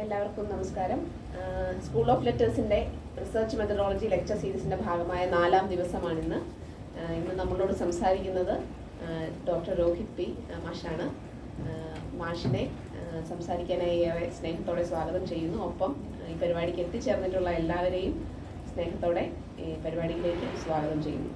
എല്ലാവർക്കും നമസ്കാരം. School of ലെറ്റേഴ്സിൻ്റെ റിസർച്ച് മെത്തഡോളജി ലെക്ചർ സീരീസിൻ്റെ ഭാഗമായ 4ാം ദിവസമാണിന്ന്. ഇന്ന് നമ്മളോട് സംസാരിക്കുന്നത് ഡോക്ടർ രോഹിത് പി മാഷാണ്. മാഷിനെ സംസാരിക്കാനായി ഏറെ സ്നേഹത്തോടെ സ്വാഗതം ചെയ്യുന്നു. ഒപ്പം ഈ പരിപാടിക്ക് എത്തിച്ചേർന്നിട്ടുള്ള എല്ലാവരെയും സ്നേഹത്തോടെ ഈ പരിപാടിയിലേക്ക് സ്വാഗതം ചെയ്യുന്നു.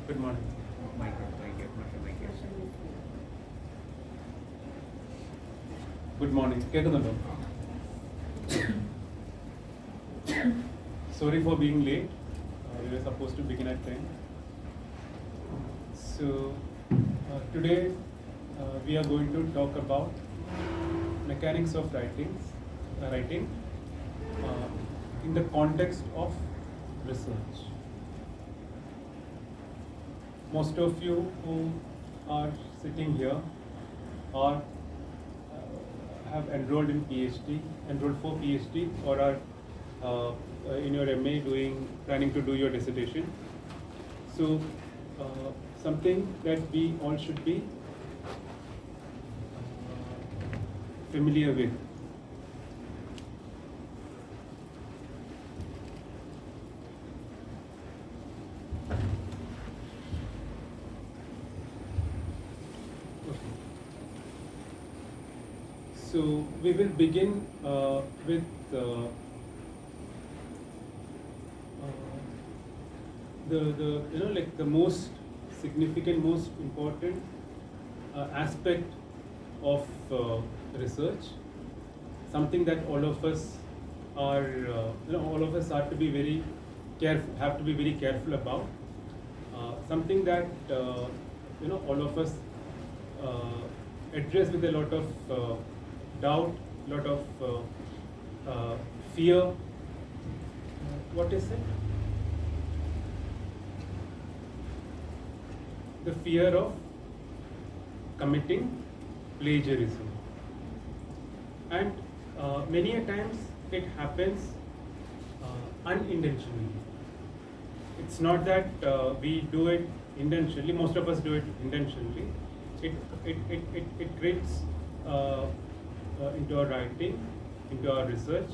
Good morning. Good morning. Good morning. കേൾക്കുന്നുണ്ടോ? Sorry for being late. We were supposed to begin at 10. So today we are going to talk about mechanics of writing in the context of research. Most of you who are sitting here are have enrolled for PhD, or are in your MA planning to do your dissertation. So something that we all should be familiar with. So we will begin with the most significant, most important aspect of research. Something that all of us are to be very careful, have to be very careful about. Something that all of us address with a lot of doubt, lot of fear. What is it? The fear of committing plagiarism. And many a times it happens unintentionally. It's not that we do it intentionally. Most of us do it intentionally. It creeps into our writing, into our research,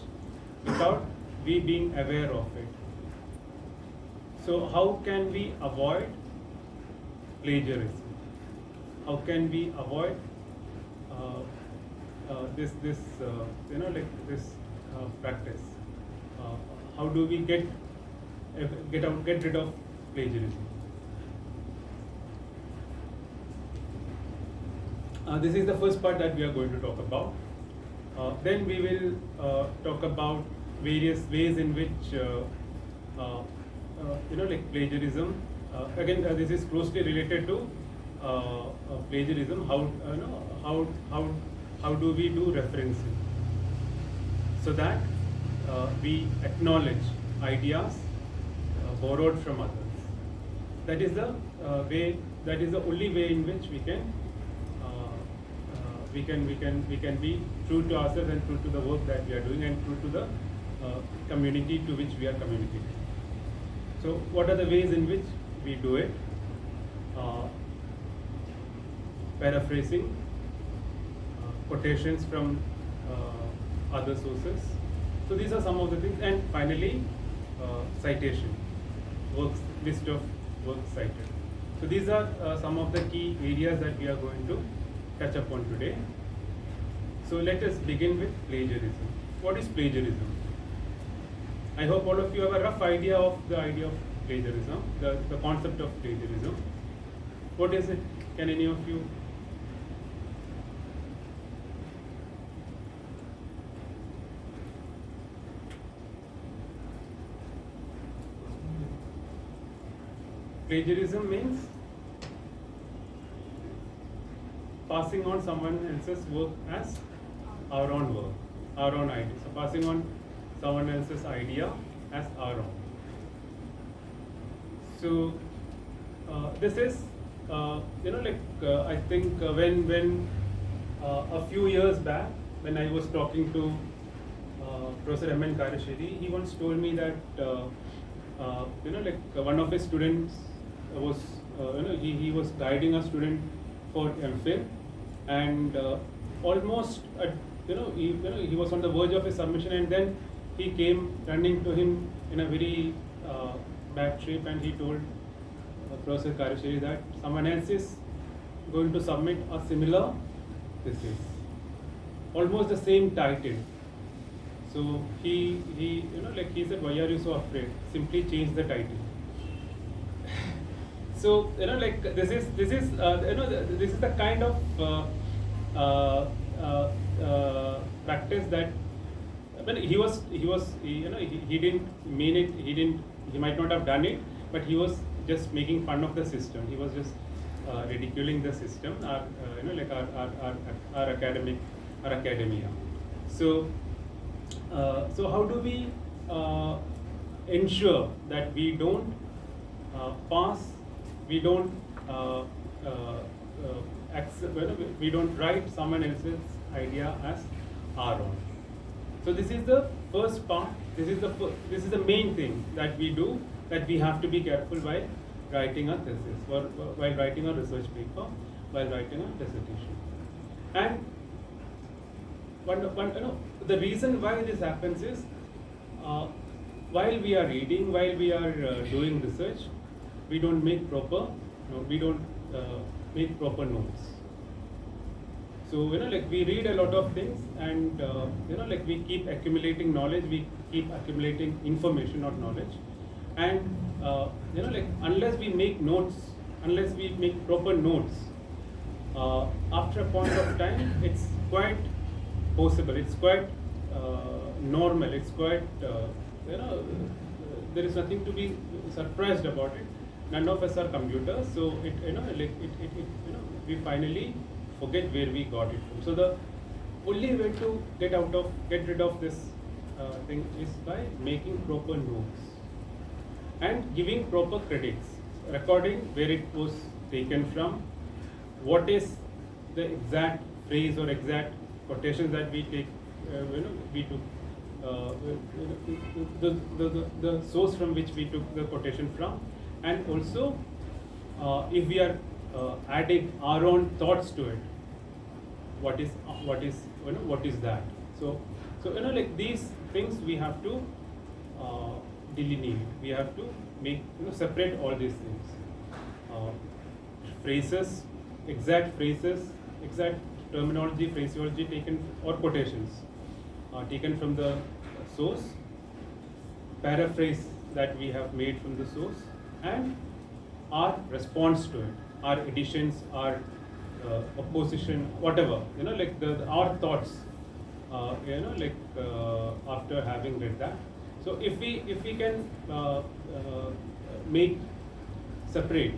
without we being aware of it. So how can we avoid plagiarism? How can we avoid this practice? How do we get rid of plagiarism? This is the first part that we are going to talk about. Then we will talk about various ways in which plagiarism. Again, this is closely related to plagiarism. How do we do referencing so that we acknowledge ideas borrowed from others? That is the way. That is the only way in which we can be true to ourselves and true to the work that we are doing and true to the community to which we are communicating. So what are the ways in which we do it? Paraphrasing, quotations from other sources. So these are some of the things. And finally, citation, list of works cited. So these are some of the key areas that we are going to touch upon today. So let us begin with plagiarism. What is plagiarism? I hope all of you have a rough idea of plagiarism, the concept of plagiarism. What is it? Can any of you? Plagiarism means passing on someone else's work as our own work, our own idea. So passing on someone else's idea as our own. So this is I think when a few years back when I was talking to Professor M. N. Karasheri, he once told me that one of his students was he was guiding a student for MPhil, and almost at, he was on the verge of his submission, and then he came running to him in a very bad shape, and he told Professor Karasheri that someone else is going to submit a similar thesis, almost the same title. So he said, why are you so afraid? Simply change the title. So this is the kind of practice that he didn't mean it. He might not have done it, but he was just making fun of the system. He was just ridiculing the system, our academia. So how do we ensure that we don't we don't we don't write someone else's idea as our own? So this is the first part. This is the main thing that we do, that we have to be careful while writing a thesis, or while writing a research paper, while writing a dissertation. And the reason why this happens is while we are reading, while we are doing research, we don't make proper notes. So we read a lot of things, and we keep accumulating knowledge, we keep accumulating information, not knowledge, and unless we make notes, unless we make proper notes, after a point of time, it's quite possible, it's quite normal, it's quite there is nothing to be surprised about it. None of us are computers, so we finally forget where we got it from. So the only way to get rid of this thing is by making proper notes and giving proper credits, recording where it was taken from, what is the exact phrase or exact quotations that we take, we took, the source from which we took the quotation from, and also if we are adding our own thoughts to it, what is that? So these things we have to delineate. We have to make separate all these things. Phrases, exact terminology, phraseology taken, or quotations taken from the source, paraphrase that we have made from the source, and our response to it, our additions, our opposition, whatever, our thoughts, after having read that. So if we can make separate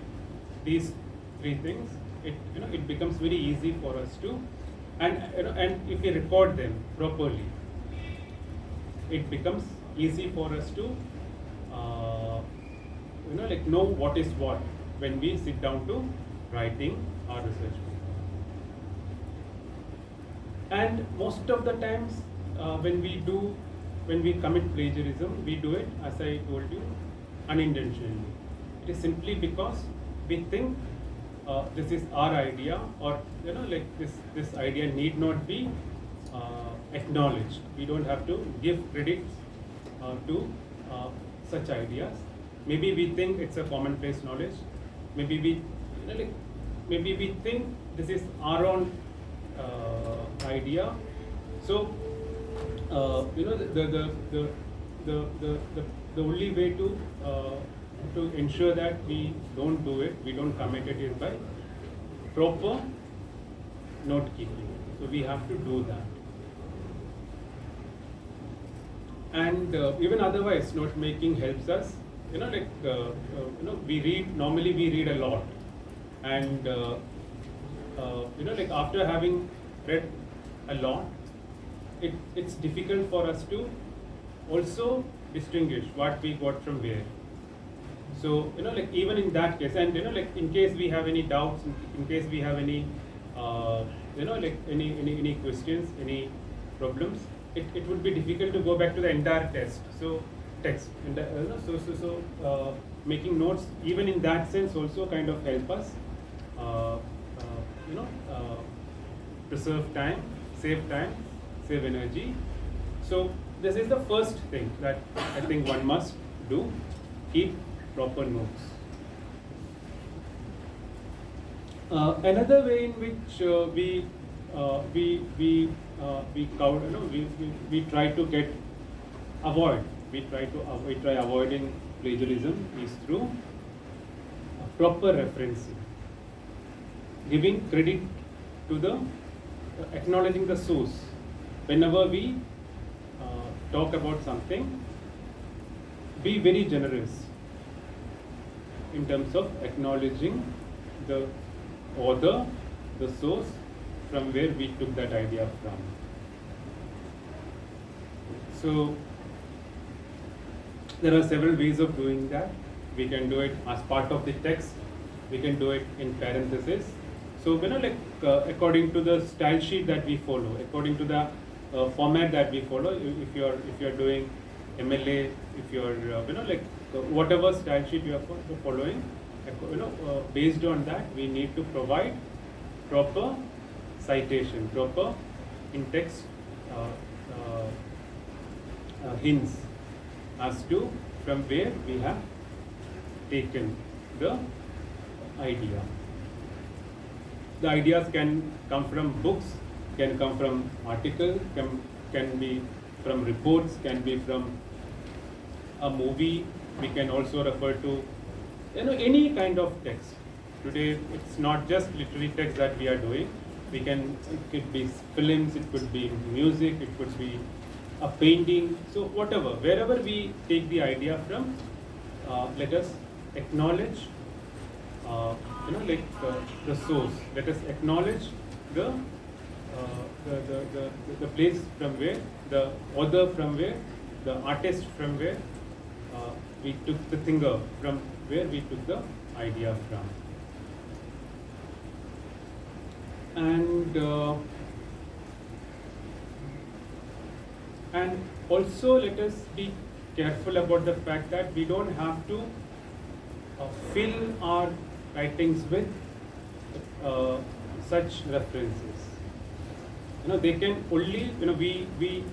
these three things, it becomes very easy for us to, and if we record them properly, it becomes easy for us to know what is what when we sit down to writing our research paper. And most of the times when we commit plagiarism, we do it, as I told you, unintentionally. It is simply because we think this is our idea, or this idea need not be acknowledged. We don't have to give credits to such ideas. Maybe we think it's a commonplace knowledge. Maybe we think this is our own idea. So the only way to ensure that we don't do it, we don't commit it, is by proper note keeping. So we have to do that. And even otherwise, note making helps us. Normally we read a lot, and after having read a lot, it's difficult for us to also distinguish what we got from where. So like even in that case, and like in case we have any doubts, in case we have any like any questions, any problems, it would be difficult to go back to the entire text, and making notes even in that sense also kind of help us uh, you know uh, preserve time, save energy. So this is the first thing that I think one must do: keep proper notes. Another way in which we try to we try avoiding plagiarism is through proper referencing, giving credit to the acknowledging the source. Whenever we talk about something, be very generous in terms of acknowledging the author, the source from where we took that idea from. So there are several ways of doing that. We can do it as part of the text. We can do it in parentheses. So according to the style sheet that we follow, according to the format that we follow, if you're doing MLA, if you're whatever style sheet you are following, based on that we need to provide proper citation, proper in-text hints as to from where we have taken the idea. The ideas can come from books, can come from articles, can be from reports, can be from a movie. We can also refer to any kind of text. Today it's not just literary text that we are doing. It could be films, it could be music, it could be a painting. So whatever, wherever we take the idea from, let us acknowledge the source. Let us acknowledge the place from where, the author from where, the artist from where we took the thinker, from where we took the idea from. And also let us be careful about the fact that we don't have to fill our writings with such references. They can only, we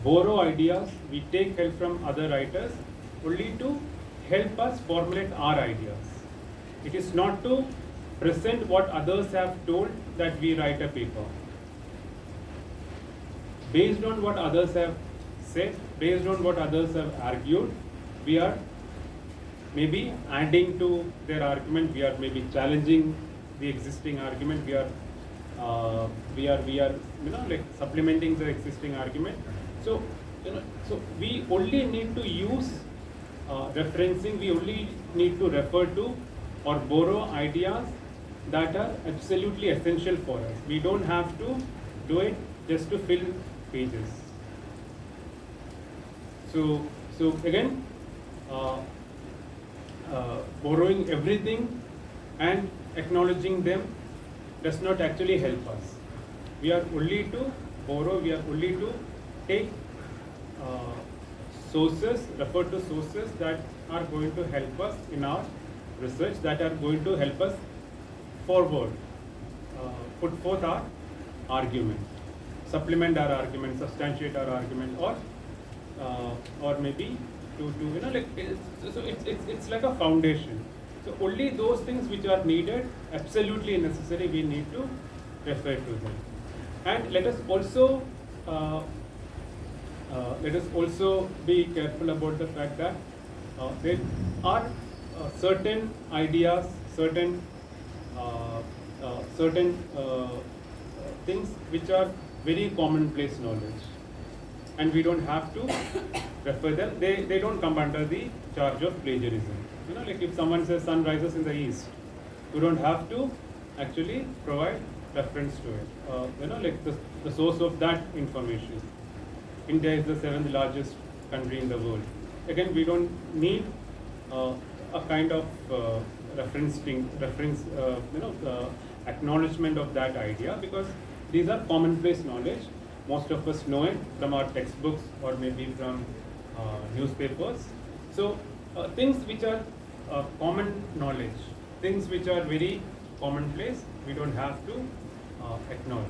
borrow ideas, we take help from other writers only to help us formulate our ideas. It is not to present what others have told that we write a paper. Based on what others have said, based on what others have argued, we are maybe adding to their argument, we are maybe challenging the existing argument, we are supplementing the existing argument. So so we only need to use referencing, we only need to refer to or borrow ideas that are absolutely essential for us. We don't have to do it just to fill pages. So again, borrowing everything and acknowledging them does not actually help us. We are only to borrow, we are only to take sources, refer to sources that are going to help us in our research, that are going to help us forward, put forth our argument, supplement our argument, substantiate our argument, or maybe to so it's like a foundation. So only those things which are needed, absolutely necessary, we need to refer to them. And let us also be careful about the fact that there are certain ideas, certain things which are very commonplace knowledge, and we don't have to refer them. They don't come under the charge of plagiarism. Like if someone says sun rises in the east, you don't have to actually provide reference to it. Like the source of that information. India is the 7th largest country in the world. Again, we don't need a kind of acknowledgement of that idea, because these are commonplace knowledge. Most of us know it from our textbooks or maybe from newspapers. So things which are common knowledge, things which are very commonplace, we don't have to acknowledge.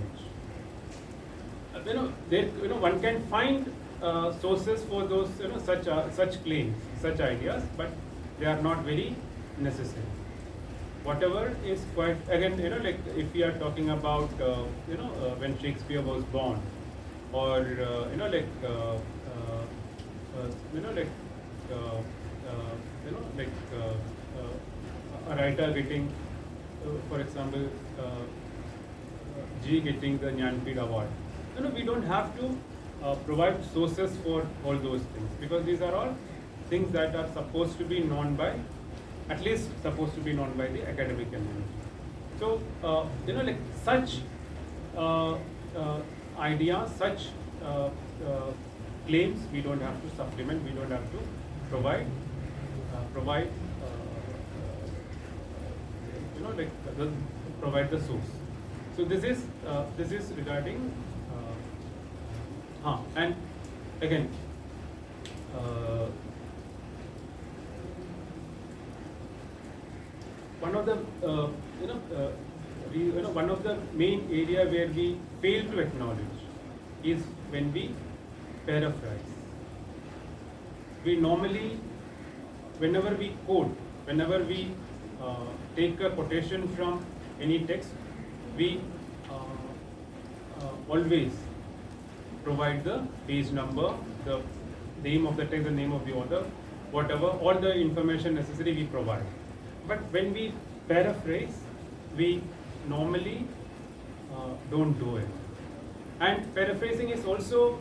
One can find sources for those such claims, such ideas, but they are not very necessary. Whatever is quite, again, like if we are talking about when Shakespeare was born, or a writer getting, for example, G getting the Jnanpith award. We don't have to provide sources for all those things, because these are all things that are supposed to be known by, at least supposed to be known by the academic community. So, like such ideas, such claims, we don't have to supplement, we don't have to provide provide the source. So this is regarding and again one of the one of the main area where we fail to acknowledge is when we paraphrase. We normally, whenever we quote, whenever we take a quotation from any text, we always provide the page number, the name of the text, the name of the author, whatever, all the information necessary we provide. But when we paraphrase, we normally don't do it. And paraphrasing is also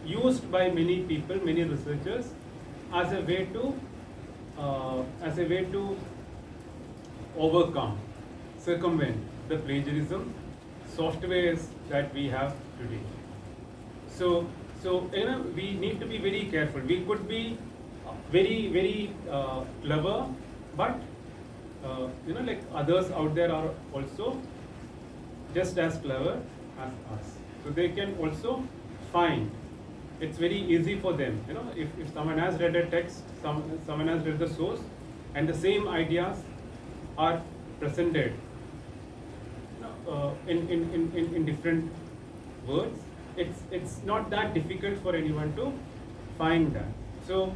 used by many people, many researchers, as a way to overcome, circumvent the plagiarism softwares that we have today. So we need to be very careful. We could be very clever, but like others out there are also just as clever as us. So they can also find. It's very easy for them. If someone has read a text, someone has read the source, and the same ideas are presented in different words, it's not that difficult for anyone to find that. So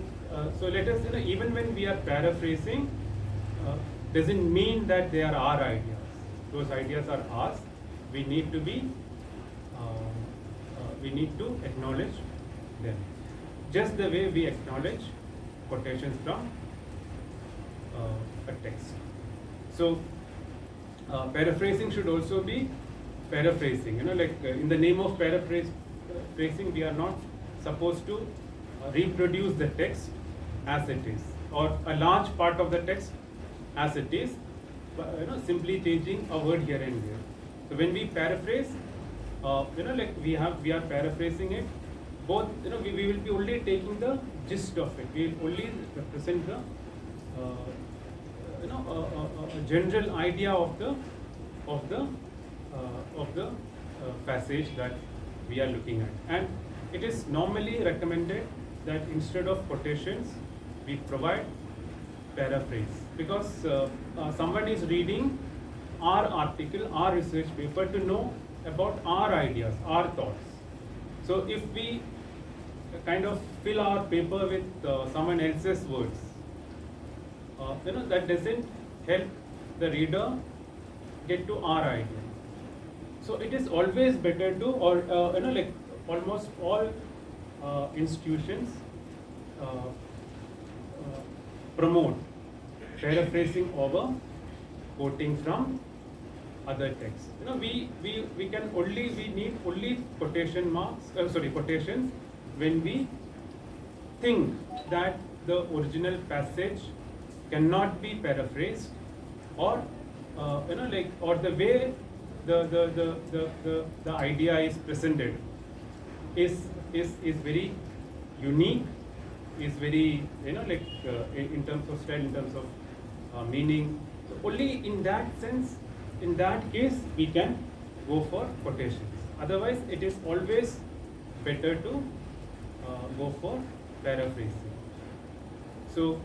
let us, even when we are paraphrasing, doesn't mean that they are our ideas. Those ideas are ours. We need to acknowledge them, just the way we acknowledge quotations from a text. So paraphrasing should also be paraphrasing. In the name of paraphrasing, we are not supposed to reproduce the text as it is, or a large part of the text as it is, simply changing a word here and there. So when we paraphrase, we are paraphrasing it. Both, we will be only taking the gist of it. We will only represent the, a general idea of the passage that we are looking at. And it is normally recommended that instead of quotations, we provide paraphrase, because someone is reading our article, our research paper, to know about our ideas, our thoughts. So if we kind of fill our paper with someone else's words, that doesn't help the reader get to our idea. So it is always better to, or like almost all institutions promote paraphrasing over quoting from other texts. We need only quotations when we think that the original passage cannot be paraphrased, or or the way the idea is presented is very unique, is very, in terms of style, in terms of meaning. So only in that sense, in that case, we can go for quotations. Otherwise, it is always better to go for paraphrasing. So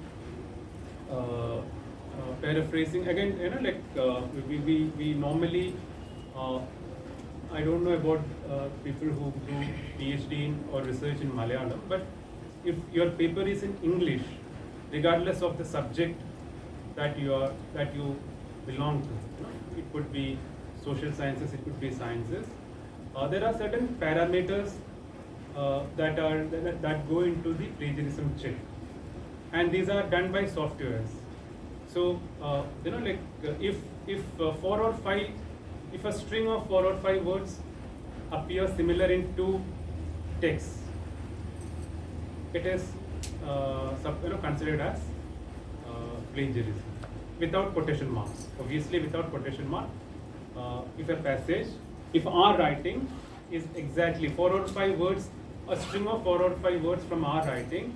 paraphrasing again, we normally, I don't know about people who do PhD in or research in Malayalam, but if your paper is in English, regardless of the subject that you belong to, it could be social sciences, it could be sciences. There are certain parameters that go into the plagiarism check, and these are done by softwares. So if 4 or 5, if a string of 4 or 5 words appear similar in 2 texts, it is considered as plagiarism without quotation marks. Obviously, without quotation mark, if our writing is exactly 4 or 5 words, a string of 4 or 5 words from our writing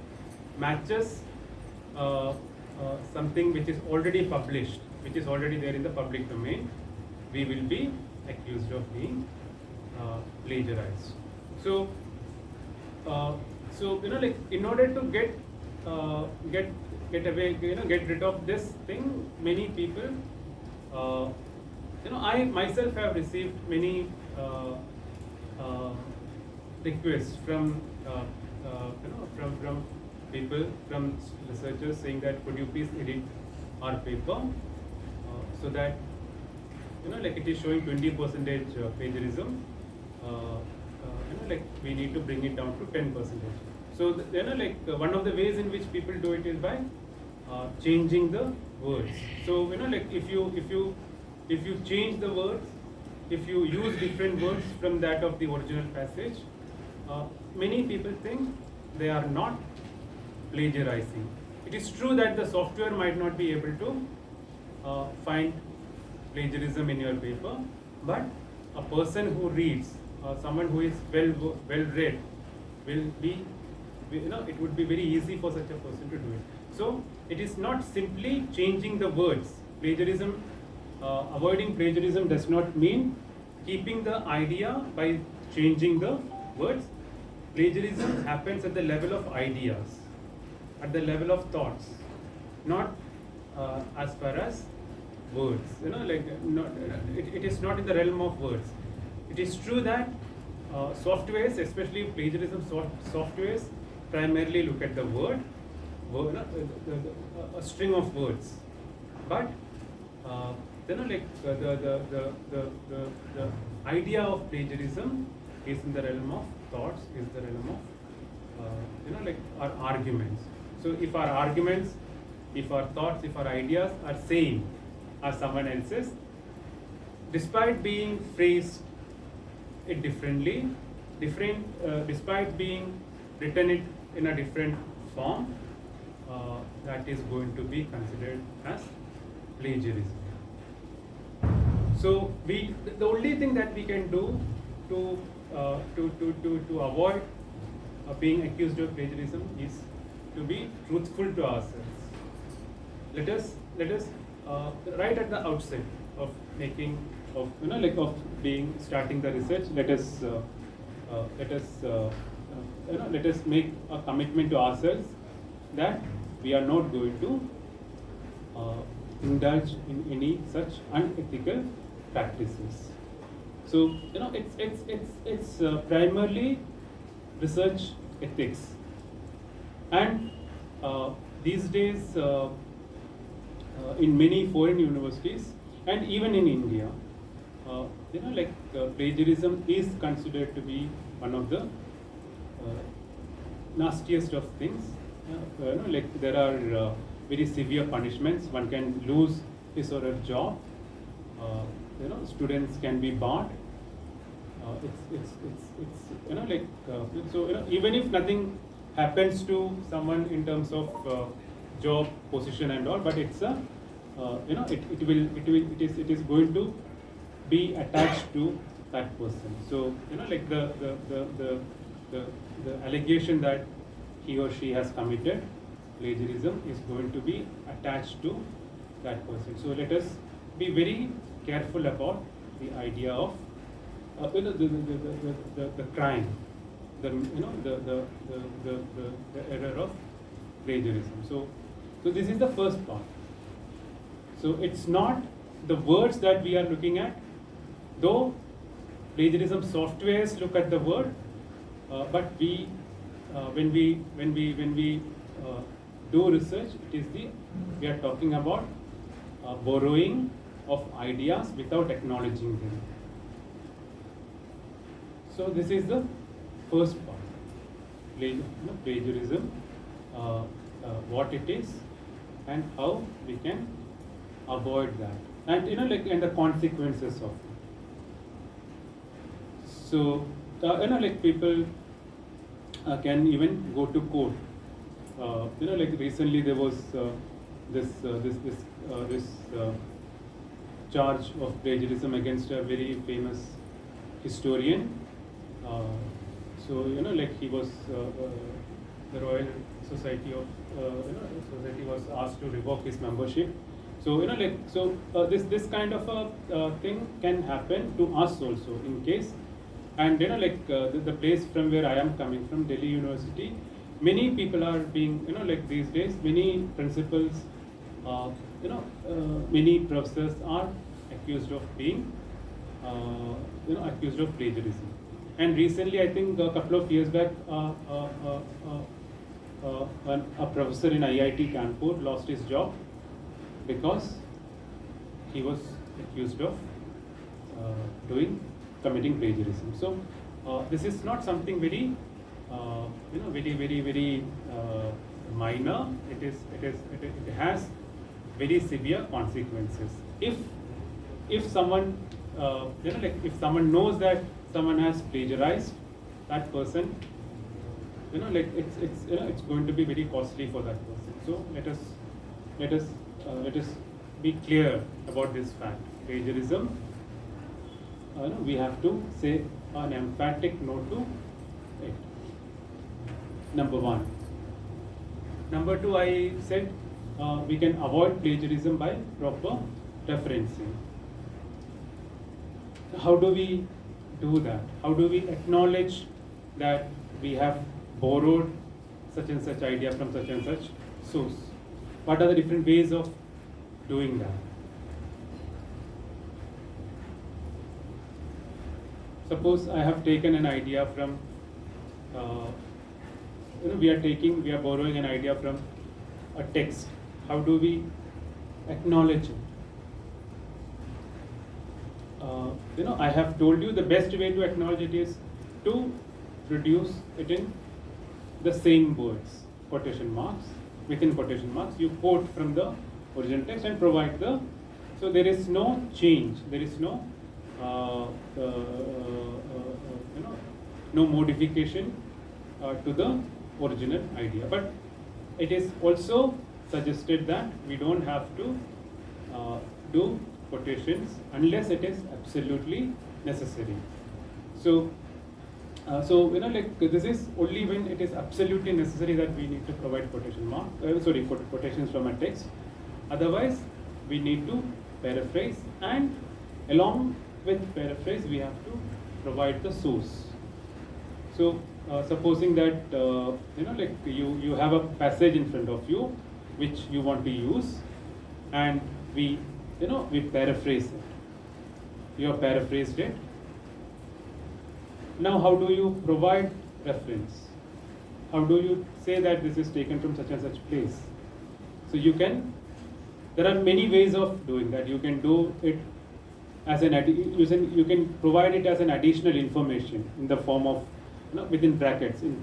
matches something which is already published, which is already there in the public domain, we will be accused of being plagiarized. So, in order to get away, get rid of this thing, many people, I myself have received many requests from people, from researchers, saying that could you please edit our paper so that it is showing 20% plagiarism. We need to bring it down to 10%. So one of the ways in which people do it is by changing the words. So if you change the words, if you use different words from that of the original passage, many people think they are not plagiarizing. It is true that the software might not be able to find plagiarism in your paper, but a person who reads, someone who is well read, will be, it would be very easy for such a person to do it. So it is not simply changing the words. Plagiarism, avoiding plagiarism does not mean keeping the idea by changing the words. Plagiarism happens at the level of ideas, at the level of thoughts, not as far as words. It is not in the realm of words. It is true that softwares, especially plagiarism softwares, primarily look at the word, a string of words. But the idea of plagiarism is in the realm of thoughts, is the realm of our arguments. So if our arguments, if our thoughts, if our ideas are same as someone else's, despite being phrased it differently, despite being written it in a different form, that is going to be considered as plagiarism. So the only thing that we can do to avoid being accused of plagiarism is to be truthful to ourselves. Let us right at the outset of making of starting the research, let us make a commitment to ourselves that we are not going to indulge in any such unethical practices. So it's primarily research ethics, and these days in many foreign universities and even in India, plagiarism is considered to be one of the nastiest of things. There are very severe punishments. One can lose his or her job. Students can be barred. Even if nothing happens to someone in terms of job position and all, but it's a it is going to be attached to that person. So the allegation that he or she has committed plagiarism is going to be attached to that person. So let us be very careful about the idea of the crime, the error of plagiarism. So this is the first part. So it's not the words that we are looking at, though plagiarism softwares look at the word, but when we do research, we are talking about borrowing of ideas without acknowledging them. So this is the first part, plagiarism, what it is, and how we can avoid that, and and the consequences of it. So people can even go to court. Recently there was this charge of plagiarism against a very famous historian. He was the Royal Society was asked to revoke his membership. So this kind of a thing can happen to us also in case. And the place from where I am coming from, Delhi University, many people are being these days many principals, many professors are accused of being accused of plagiarism. And recently, I think a couple of years back, a professor in IIT Kanpur lost his job because he was accused of committing plagiarism. So this is not something very very minor. It has very severe consequences. If someone if someone knows that someone has plagiarized, that person it's going to be very costly for that person. So let us be clear about this fact. Plagiarism, we have to say an emphatic no to it. Number one. Number two, I said we can avoid plagiarism by proper referencing. How do we do that? How do we acknowledge that we have borrowed such and such idea from such and such source? What are the different ways of doing that? Suppose I have taken an idea from, we are borrowing an idea from a text. How do we acknowledge it? I have told you the best way to acknowledge it is to produce it in the same words, quotation marks. Within quotation marks, you quote from the original text and provide so there is no change, there is no no modification to the original idea. But it is also suggested that we don't have to do quotations unless it is absolutely necessary. So this is only when it is absolutely necessary that we need to provide quotations from a text. Otherwise, we need to paraphrase, and along with paraphrase, we have to provide the source. So, supposing that you have a passage in front of you which you want to use, and we paraphrase it. You have paraphrased it. Now, how do you provide reference? How do you say that this is taken from such and such place? So there are many ways of doing that. You can do it as you can provide it as an additional information in the form of within brackets, in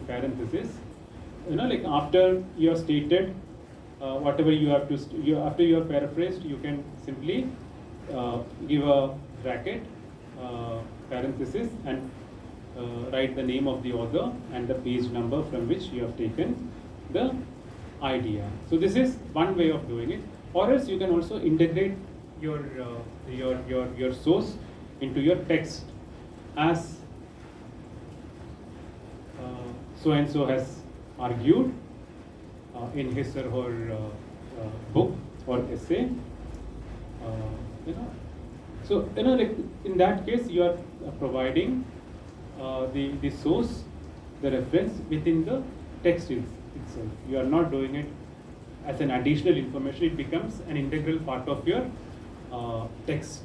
parenthesis. After you have stated whatever you have to after you have paraphrased, you can simply give a bracket, parenthesis, and write the name of the author and the page number from which you have taken the idea. So this is one way of doing it. Or else you can also integrate your source into your text as so and so has argued in his or her book or essay. You know, so like in that case, you are providing the source, the reference within the text itself. You are not doing it as an additional information. It becomes an integral part of your text.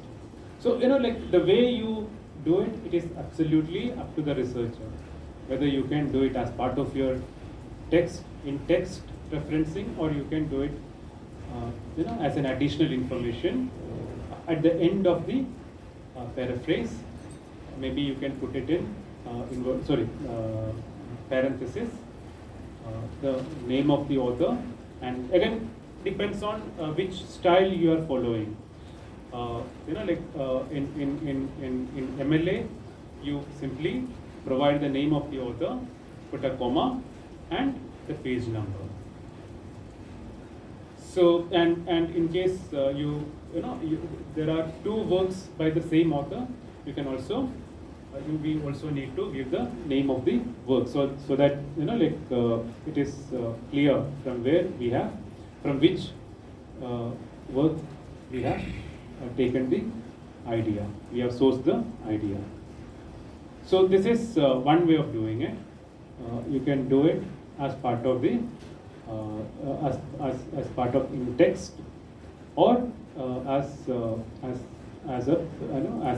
So like the way you do it, it is absolutely up to the researcher whether you can do it as part of your text in text referencing, or you can do it as an additional information at the end of the paraphrase. Maybe you can put it in parenthesis, the name of the author, and again depends on which style you are following. Like in MLA, you simply provide the name of the author, put a comma, and the page number. So and in case there are two works by the same author, you can also we also need to give the name of the work, so that it is clear from which work we have taken the idea, we have sourced the idea. So this is one way of doing it. You can do it as part of the as part of in text, or as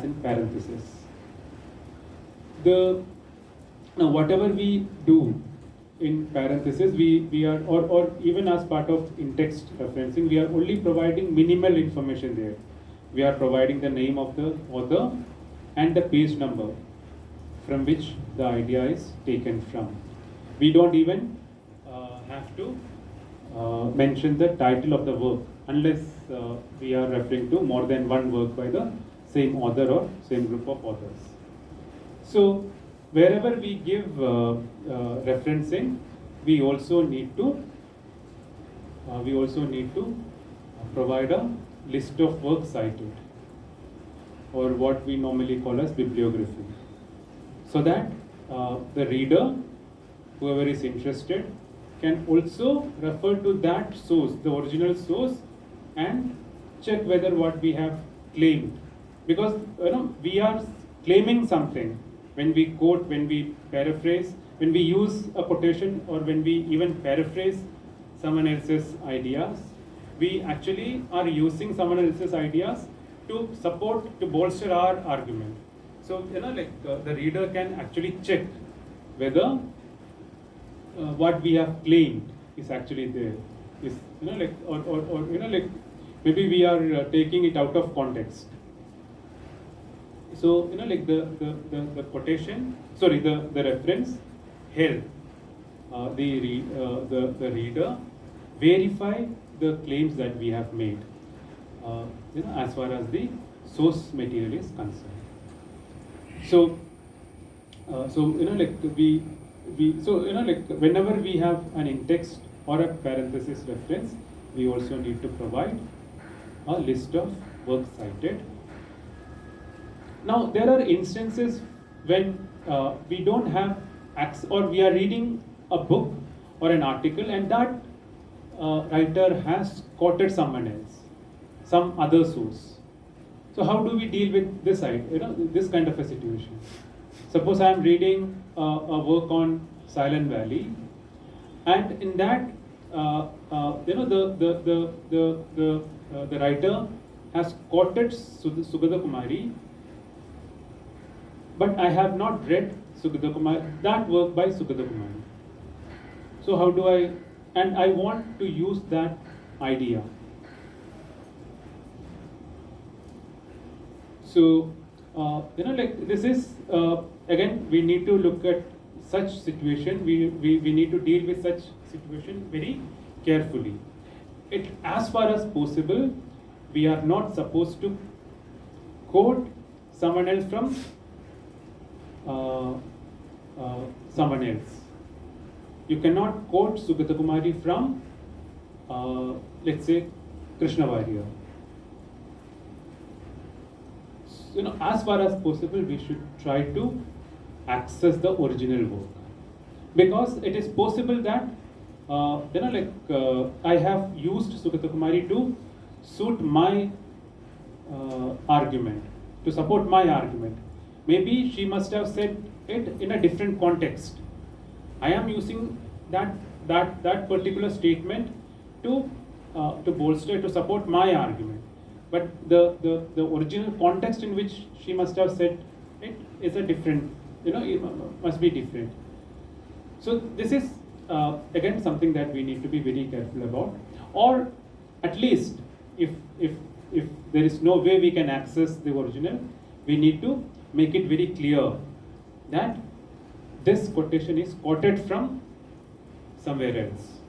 in parenthesis. Whatever we do in parenthesis, we are or even as part of in text referencing, we are only providing minimal information there. We are providing the name of the author and the page number from which the idea is taken from. We don't even have to mention the title of the work unless we are referring to more than one work by the same author or same group of authors. So wherever we give referencing, we also need to provide a list of works cited, or what we normally call as bibliography, so that the reader, whoever is interested, can also refer to that source, the original source, and check whether what we have claimed, because we are claiming something when we quote, when we paraphrase, when we use a quotation, or when we even paraphrase someone else's ideas. We actually are using someone else's ideas to support, to bolster our argument. So the reader can actually check whether what we have claimed is actually there. Is maybe we are taking it out of context. So the quotation, the reference help the reader verify the claims that we have made, as far as the source material is concerned. So whenever we have an in-text or a parenthesis reference, we also need to provide a list of works cited. Now there are instances when we don't have access, or we are reading a book or an article, and that writer has quoted someone else, some other source. So how do we deal with this this kind of a situation? Suppose I am reading a work on Silent Valley, and in that the writer has quoted Sugata Kumari, but I have not read that work by Sugata Kumari. So how do I, and I want to use that idea. So this is again, we need to look at such situation. We need to deal with such situation very carefully. As far as possible, we are not supposed to quote someone else from someone else. You cannot quote Sugata Kumari from, let's say, Krishna Warrior. As far as possible, we should try to access the original work. because it is possible that I have used Sugata Kumari to suit my argument, to support my argument. Maybe she must have said it in a different context. I am using that particular statement to bolster, to support my argument. But the original context in which she must have said it is a different, it must be different. So this is again something that we need to be very careful about, or at least if there is no way we can access the original, we need to make it very clear that this quotation is quoted from somewhere else.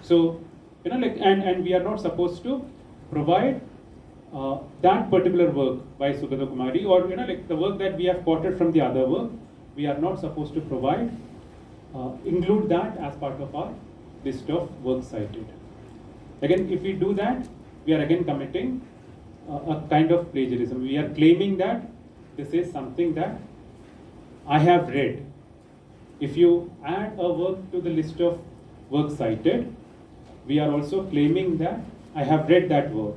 So and we are not supposed to provide that particular work by Sugata Kumari, or the work that we have quoted from the other work, we are not supposed to provide, include that as part of our list of works cited. Again, if we do that, we are again committing a kind of plagiarism. We are claiming that this is something that I have read. If you add a work to the list of works cited, we are also claiming that I have read that work,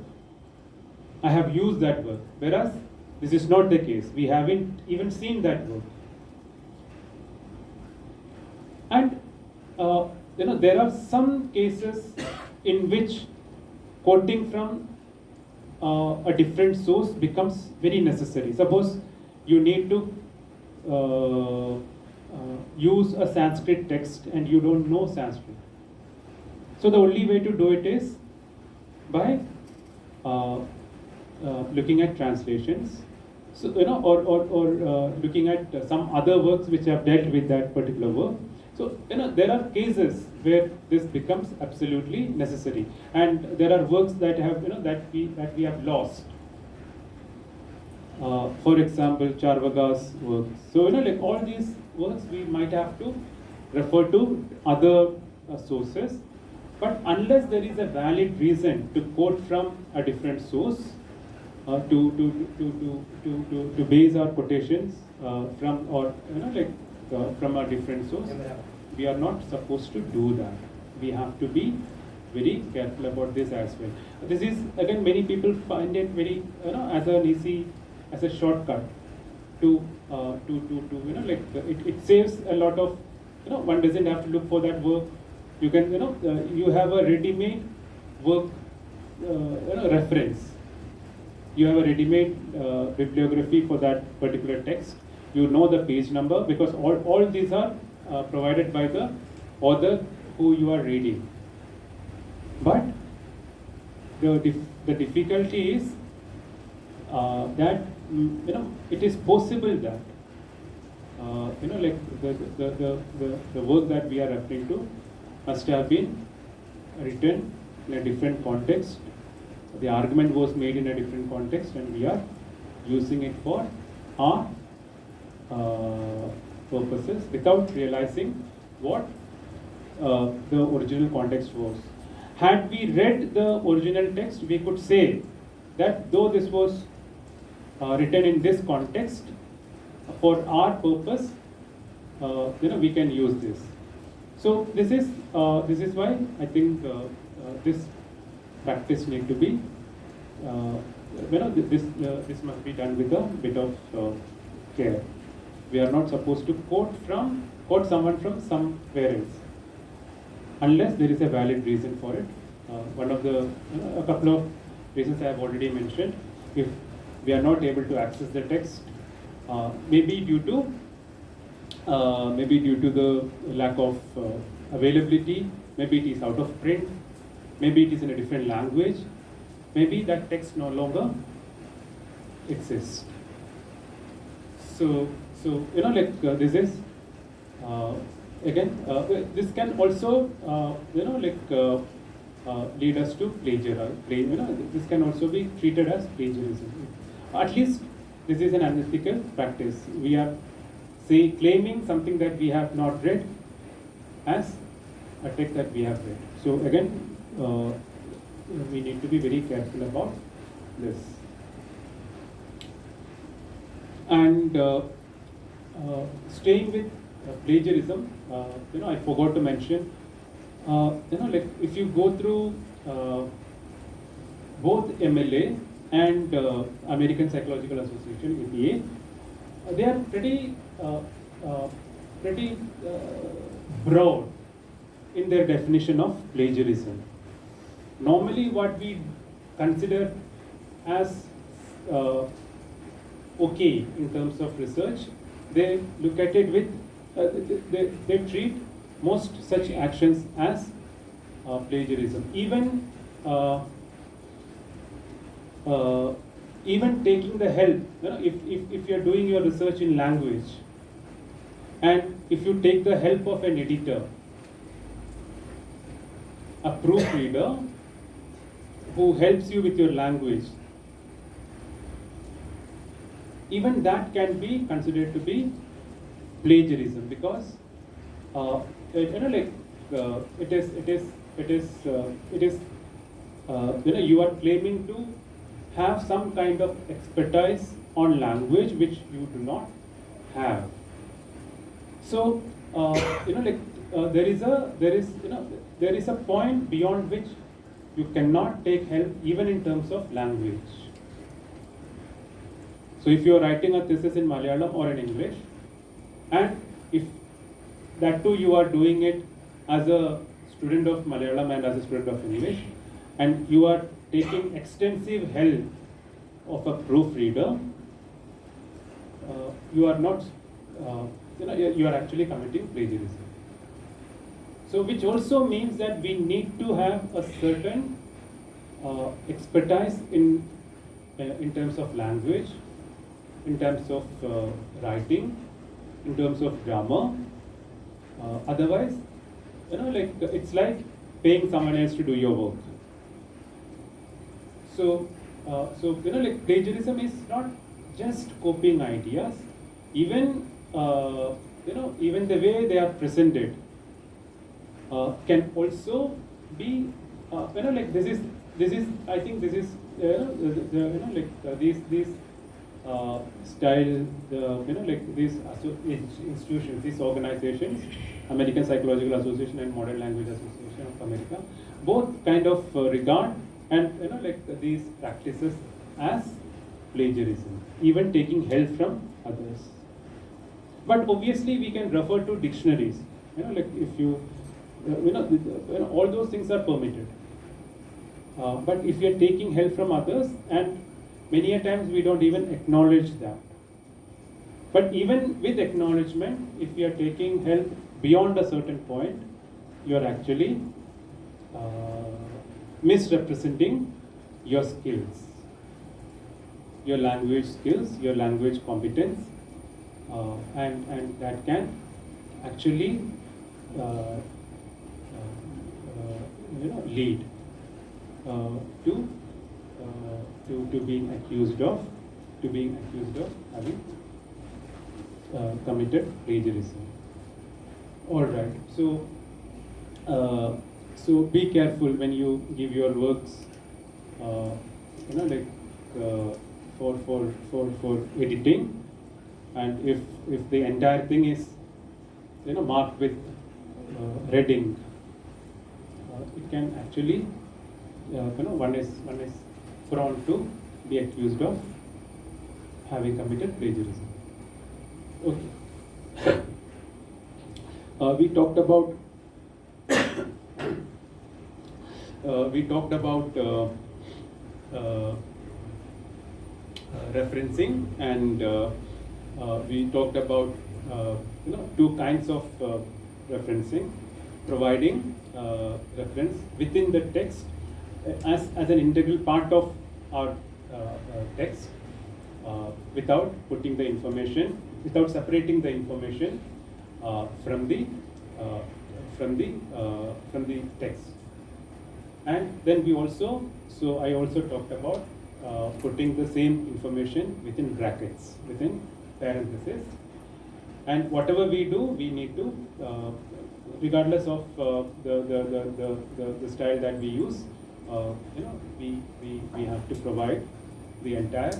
I have used that work, whereas this is not the case. We haven't even seen that work. And there are some cases in which quoting from a different source becomes very necessary. Suppose you need to use a Sanskrit text and you don't know Sanskrit. So the only way to do it is by looking at translations, so or looking at some other works which have dealt with that particular work. So there are cases where this becomes absolutely necessary, and there are works that have that we have lost. For example, Charvaga's works. So all these works we might have to refer to other sources, but unless there is a valid reason to quote from a different source, to base our quotations from, or from a different source, we are not supposed to do that. We have to be very careful about this as well. This is again, many people find it very as an easy, as a shortcut to it saves a lot of, one doesn't have to look for that work. You can you have a ready-made work reference. You have a ready-made bibliography for that particular text. You know the page number, because all these are provided by the author who you are reading. But the difficulty is that it is possible that the work that we are referring to must have been written in a different context. The argument was made in a different context, and we are using it for our purposes without realizing what the original context was. Had we read the original text, we could say that though this was written in this context, for our purpose, we can use this. So this is why I think this practice need to be, this must be done with a bit of care. We are not supposed to quote someone from somewhere else, unless there is a valid reason for it. A couple of reasons I have already mentioned. If we are not able to access the text, maybe due to the lack of availability, maybe it is out of print, maybe it is in a different language, maybe that text no longer exists. So this is again this can also lead us to plagiarism. This can also be treated as plagiarism. At least this is an unethical practice. We are claiming something that we have not read as a text that we have read. So again, we need to be very careful about this. And staying with plagiarism, I forgot to mention, like if you go through both MLA and American Psychological Association, APA, they are pretty broad in their definition of plagiarism. Normally, what we consider as okay in terms of research, they look at it with, they treat most such actions as plagiarism. Even taking the help, if you are doing your research in language, and if you take the help of an editor, a proofreader who helps you with your language, even that can be considered to be plagiarism, because you are claiming to have some kind of expertise on language which you do not have. So there is a point beyond which you cannot take help even in terms of language. So if you are writing a thesis in Malayalam or in English, and if that too you are doing it as a student of Malayalam and as a student of English, and you are taking extensive help of a proofreader, you are not, you are actually committing plagiarism. So which also means that we need to have a certain expertise in terms of language, in terms of writing, in terms of grammar. Otherwise, it's like paying someone else to do your work. So plagiarism is not just copying ideas. Even even the way they are presented can also be this is I think this is these style, these institutions, these organizations, American Psychological Association and Modern Language Association of America, both kind of regard and these practices as plagiarism, even taking help from others. But obviously we can refer to dictionaries, if you all those things are permitted. But if you are taking help from others, and many a times we don't even acknowledge that. But even with acknowledgement, if you are taking help beyond a certain point, you are actually misrepresenting your skills, your language skills, your language competence, and that can actually lead to being accused of having committed plagiarism. All right. So be careful when you give your works, for editing, and if the entire thing is marked with red ink, it can actually one is prone to be accused of having committed plagiarism. Okay. We talked about referencing, and we talked about two kinds of referencing: providing reference within the text as an integral part of our text, without putting the information, without separating the information from the text. And then I also talked about putting the same information within brackets, within parentheses. And whatever we do, we need to, regardless of the style that we use, we have to provide the entire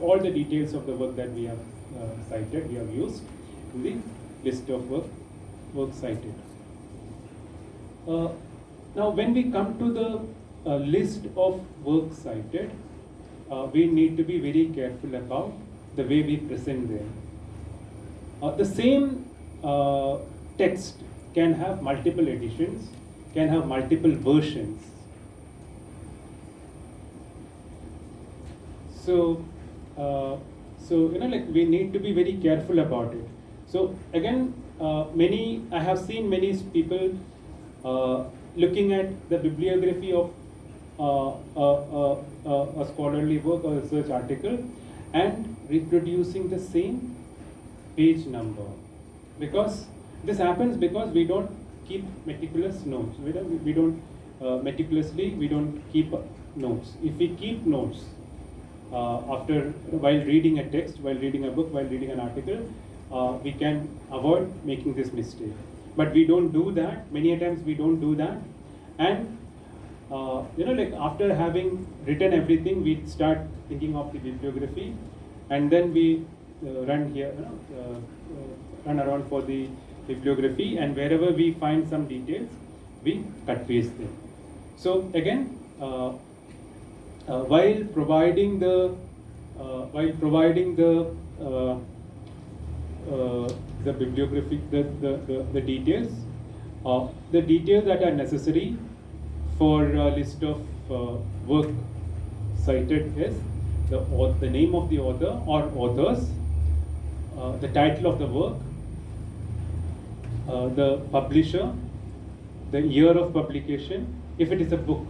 all the details of the work that we have cited, we have used in the list of work cited. Now, when we come to the list of work cited, we need to be very careful about the way we present them. The same text can have multiple editions, can have multiple versions. So, like we need to be very careful about it. So again, I have seen many people looking at the bibliography of a scholarly work or research article and reproducing the same page number, because this happens because we don't keep meticulous notes. We don't meticulously keep notes. If we keep notes while reading a text, while reading a book, while reading an article, we can avoid making this mistake. But we don't do that. Many a times we don't do that, and like after having written everything, we start thinking of the bibliography, and then we run around for the bibliography, and wherever we find some details, we cut paste them. So again, while providing the bibliography, the details that are necessary for a list of work cited is the name of the author or authors, the title of the work, the publisher, the year of publication, if it is a book,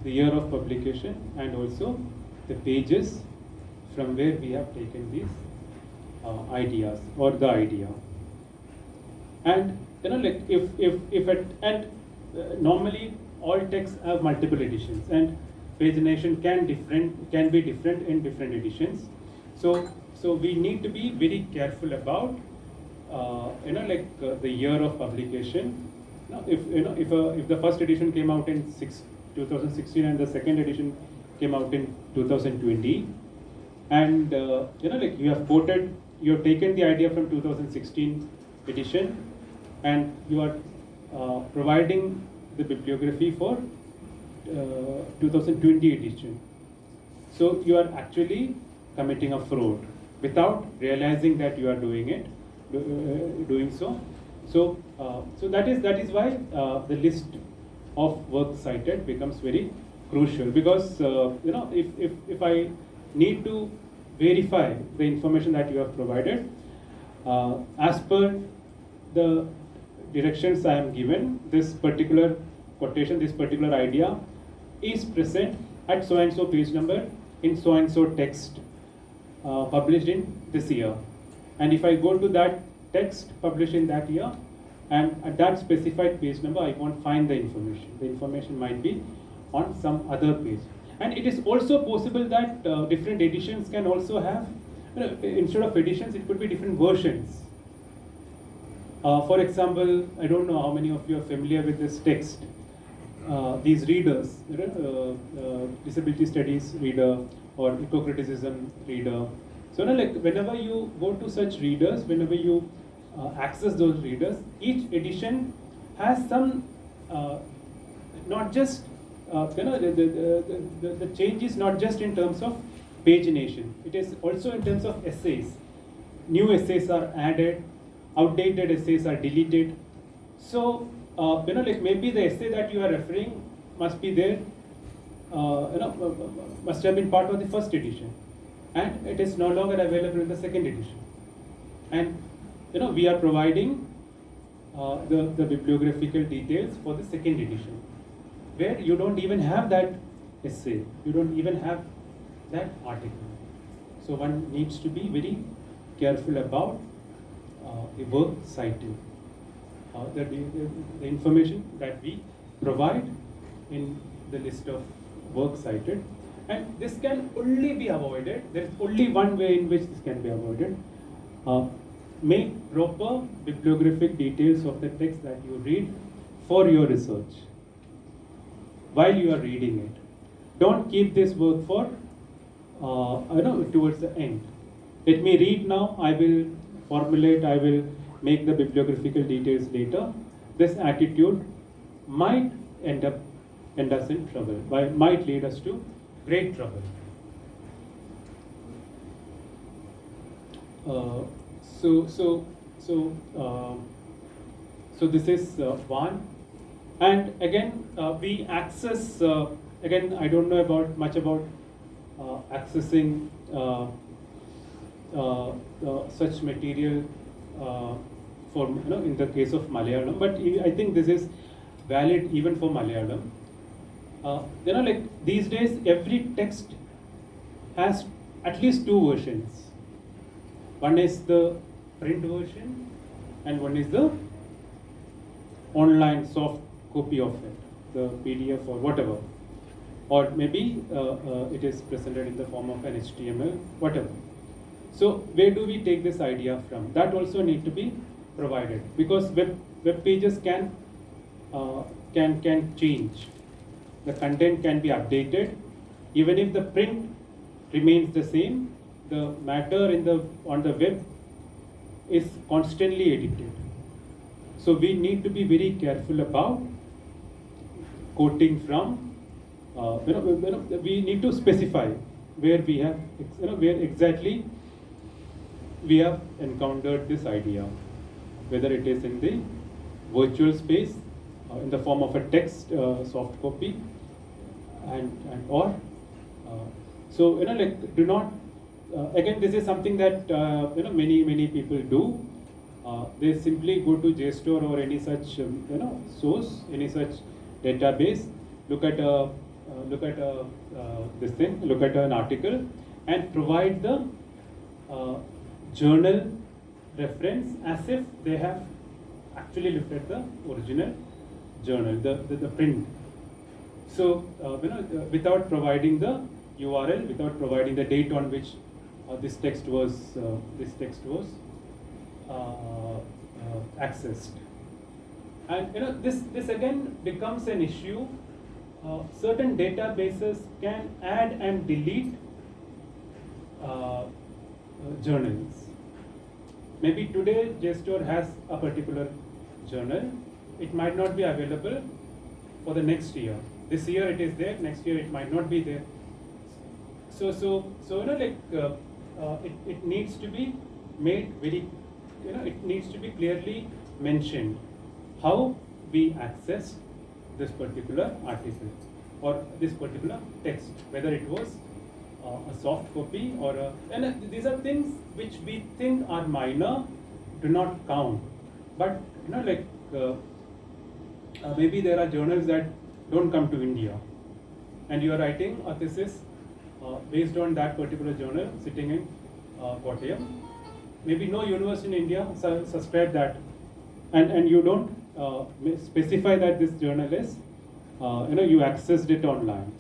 the year of publication, and also the pages from where we have taken these ideas or the idea. And like normally all texts have multiple editions, and pagination can be different in different editions. So we need to be very careful about the year of publication. Now, if the first edition came out in 2016 and the second edition came out in 2020, and like you have taken the idea from 2016 edition, and you are providing the bibliography for 2020 edition. So you are actually committing a fraud without realizing that you are doing so. So that is why the list of work cited becomes very crucial, because if I need to verify the information that you have provided as per the directions I am given, this particular quotation, this particular idea is present at so and so page number in so and so text published in this year, and if I go to that text published in that year, and at that specified page number I won't find the information. The information might be on some other page. And it is also possible that different editions can also have, instead of editions, it could be different versions. For example, I don't know how many of you are familiar with this text. These readers, disability studies reader or eco-criticism reader. So like whenever you go to such readers, whenever you access those readers, each edition has some, not just the change is not just in terms of pagination, it is also in terms of essays. New essays are added, outdated essays are deleted. So like maybe the essay that you are referring must be there, must have been part of the first edition, and it is no longer available in the second edition. And we are providing the bibliographical details for the second edition, where you don't even have that essay, you don't even have that article. So one needs to be very careful about the work cited, the information that we provide in the list of work cited. And this can only be avoided, there is only one way in which this can be avoided. Make proper bibliographic details of the text that you read for your research while you are reading it. Don't keep this work for towards the end. Let me read now, I will formulate, I will make the bibliographical details later, this attitude might end us in trouble, might lead us to great trouble. So this is one, and again we access again, I don't know much about accessing such material for in the case of Malayalam, but I think this is valid even for Malayalam. Like these days, every text has at least two versions. One is the print version, and one is the online soft copy of it, the PDF or whatever, or maybe it is presented in the form of an HTML, whatever. So where do we take this idea from? That also need to be provided, because web pages can change. The content can be updated, even if the print remains the same. The matter on the web is constantly edited. So we need to be very careful about quoting from. We need to specify where we have, where exactly we have encountered this idea, whether it is in the virtual space, in the form of a text soft copy, and or so like do not. Again, this is something that many people do. They simply go to JSTOR or any such source, any such database, look at an article, and provide the journal reference as if they have actually looked at the original journal, the print. So without providing the URL, without providing the date on which this text was accessed, and this again becomes an issue. Certain databases can add and delete journals. Maybe today JSTOR has a particular journal. It might not be available for the next year. This year it is there. Next year it might not be there. So like it needs to be made very, it needs to be clearly mentioned how we access this particular article or this particular text, whether it was a soft copy or a, and these are things which we think are minor, do not count. But like maybe there are journals that don't come to India, and you are writing a thesis based on that particular journal sitting in KOTTAYAM. Maybe no university in India subscribe that, and you don't specify that this journal is, you accessed it online.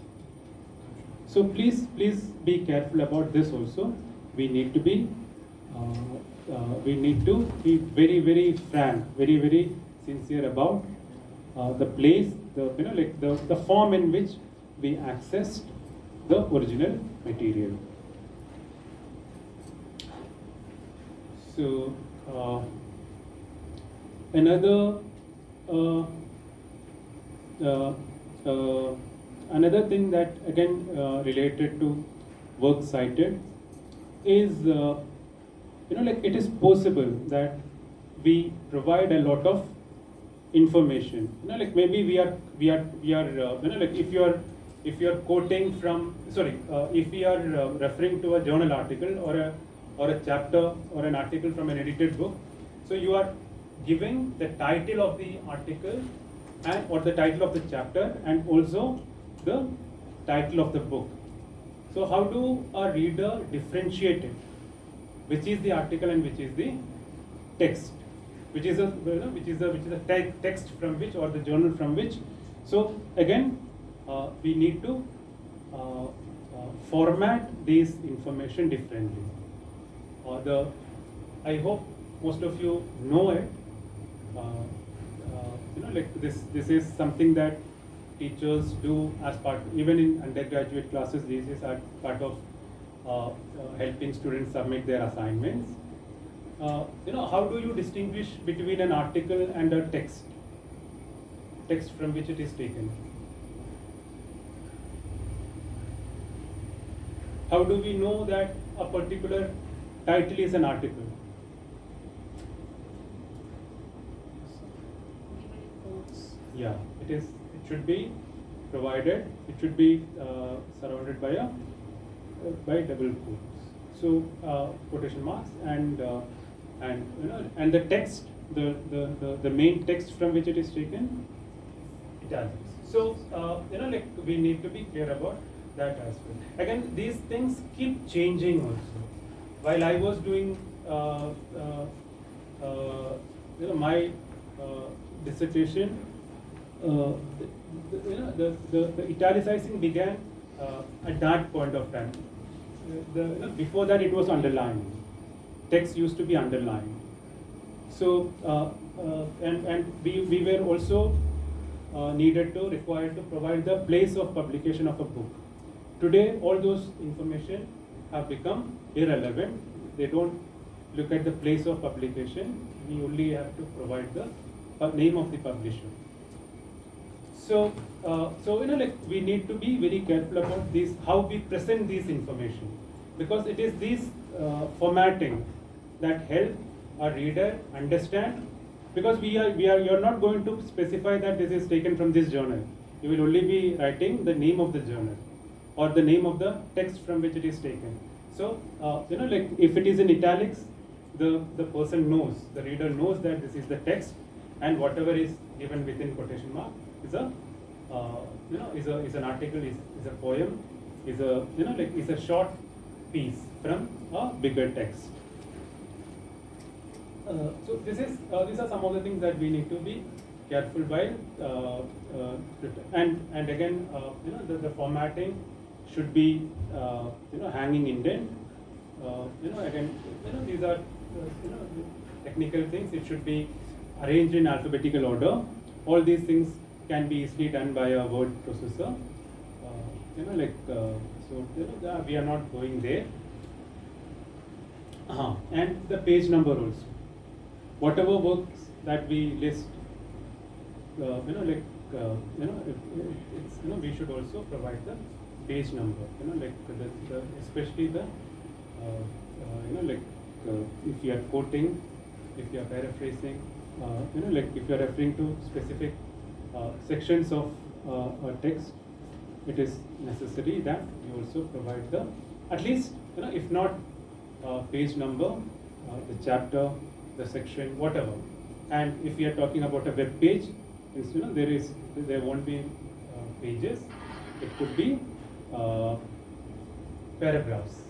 So please be careful about this also. We need to be very, very frank, very, very sincere about the place, the form in which we accessed the original material. So another thing that again related to work cited is like it is possible that we provide a lot of information. Like maybe we are like if you are quoting from, if we are referring to a journal article or a chapter or an article from an edited book, so you are giving the title of the article or the title of the chapter and also the title of the book. So how do a reader differentiate it? Which is the article and which is the text? Which is a text from which, or the journal from which? So again, we need to format these information differently. I hope most of you know it. Like this is something that teachers do as part, even in undergraduate classes. This is as part of helping students submit their assignments. how do you distinguish between an article and a text from which it is taken? How do we know that a particular title is an article? Yeah, it is. It should be provided. It should be surrounded by double quotes. So quotation marks and the text, the main text from which it is taken, italics. So we need to be clear about that as well. Again, these things keep changing also. While I was doing my dissertation, the italicizing began at that point of time. Before that, it was underlined. Text used to be underlined. So and we were also required to provide the place of publication of a book. Today, all those information have become irrelevant. They don't look at the place of publication. We only have to provide the name of the publisher. So, we need to be very careful about this, how we present this information, because it is this formatting that help a reader understand. Because you're not going to specify that this is taken from this journal. You will only be writing the name of the journal or the name of the text from which it is taken. So, if it is in italics, the person knows, the reader knows that this is the text, and whatever is given within quotation mark is an article, is a poem, is a short piece from a bigger text. So these are some of the things that we need to be careful while and again the formatting should be hanging indent. Again these are technical things. It should be arranged in alphabetical order. All these things can be easily done by a word processor. We are not going there. And the page number also. Whatever works that we list, we should also provide the page number. Especially the if you are quoting, if you are paraphrasing, if you are referring to specific sections of a text, it is necessary that you also provide the at least if not page number, the chapter, the section, whatever. And if we are talking about a web page, there won't be pages. It could be paragraphs.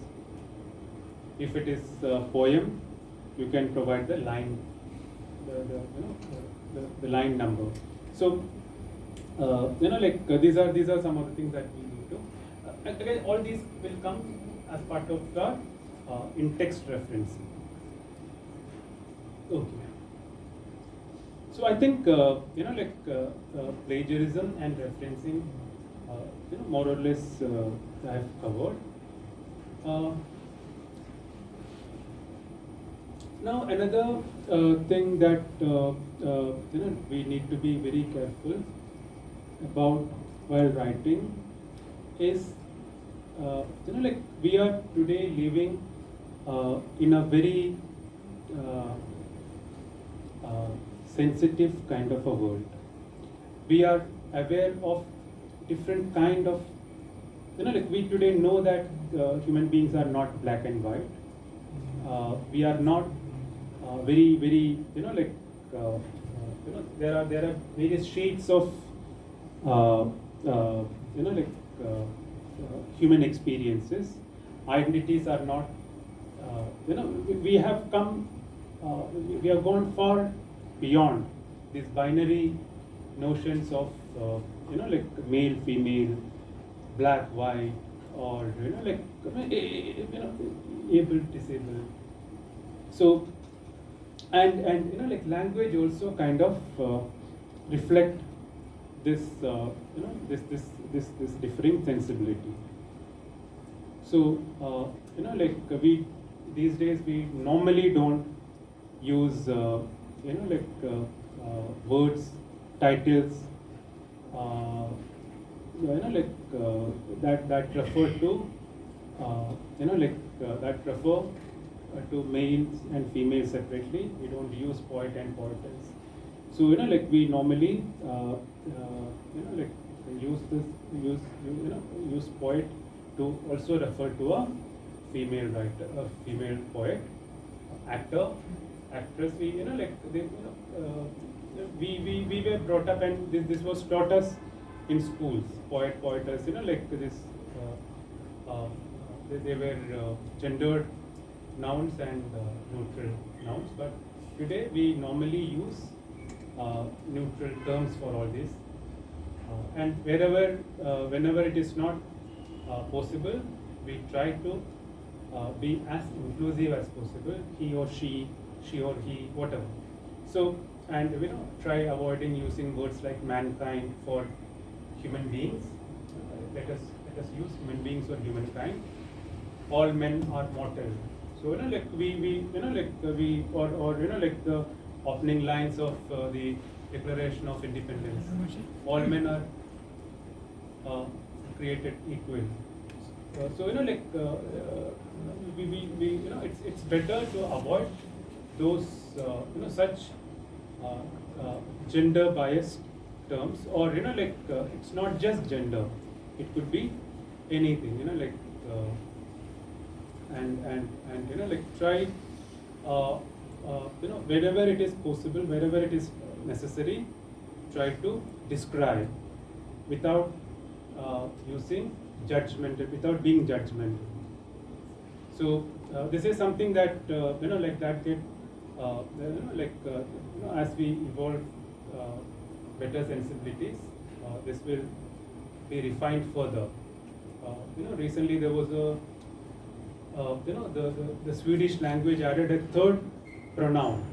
If it is a poem, you can provide the line, the line number. So these are some of the things that we need to. Again, all these will come as part of the in-text referencing. Okay. So I think plagiarism and referencing, more or less I have covered. Now another thing that we need to be very careful about while writing is we are today living in a very sensitive kind of a world. We are aware of different kind of, we today know that human beings are not black and white. We are not very, there are various shades of, human experiences. Identities are not, we have come, we have gone far beyond these binary notions of male, female, black, white, or able, disabled. So and language also kind of reflect this this differing sensibility. So we these days we normally don't use words, titles, that refer to that refer to males and females separately. We don't use poet and poetess. So we normally use poet to also refer to a female writer, a female poet, actor, actress. We were brought up, and this was taught us in schools. Poet, poetess, they were gendered nouns and neutral nouns. But today we normally use neutral terms for all this. And whenever it is not possible, we try to be as inclusive as possible. He or she or he, whatever. So, and try avoiding using words like mankind for human beings. Let us use human beings or humankind. All men are mortal. So the opening lines of the Declaration of Independence. All men are created equal. It's better to avoid those such gender biased terms, or it's not just gender, it could be anything, try wherever it is possible, wherever it is necessary, try to describe without using judgmental, without being judgmental. So this is something that as we evolve better sensibilities, this will be refined further. Recently there was the Swedish language added a third pronoun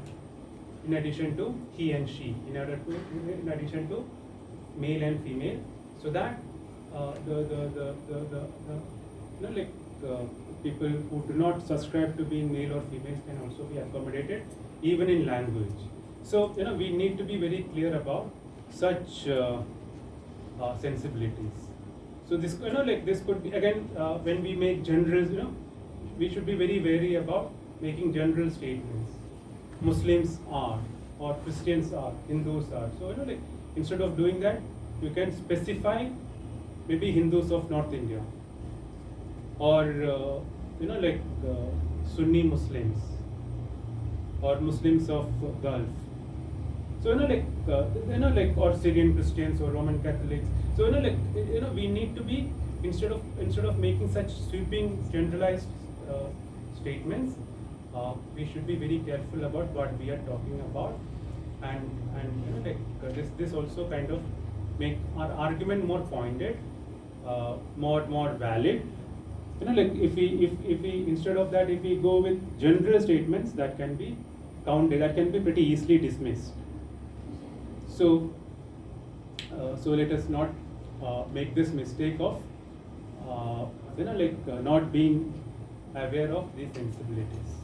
in addition to he and she, in addition to male and female, so that people who do not subscribe to being male or female can also be accommodated even in language. So we need to be very clear about such sensibilities. So this this could be again when we make generals, we should be very wary about making general statements. Muslims are, or Christians are, Hindus are. So instead of doing that, you can specify maybe Hindus of North India, or Sunni Muslims, or Muslims of Gulf. So or Syrian Christians or Roman Catholics. So we need to be, instead of making such sweeping generalized statements, we should be very careful about what we are talking about, and this also kind of make our argument more pointed, more valid. If we instead of that, if we go with general statements, that can be counted, that can be pretty easily dismissed. So let us not make this mistake of not being aware of these sensibilities.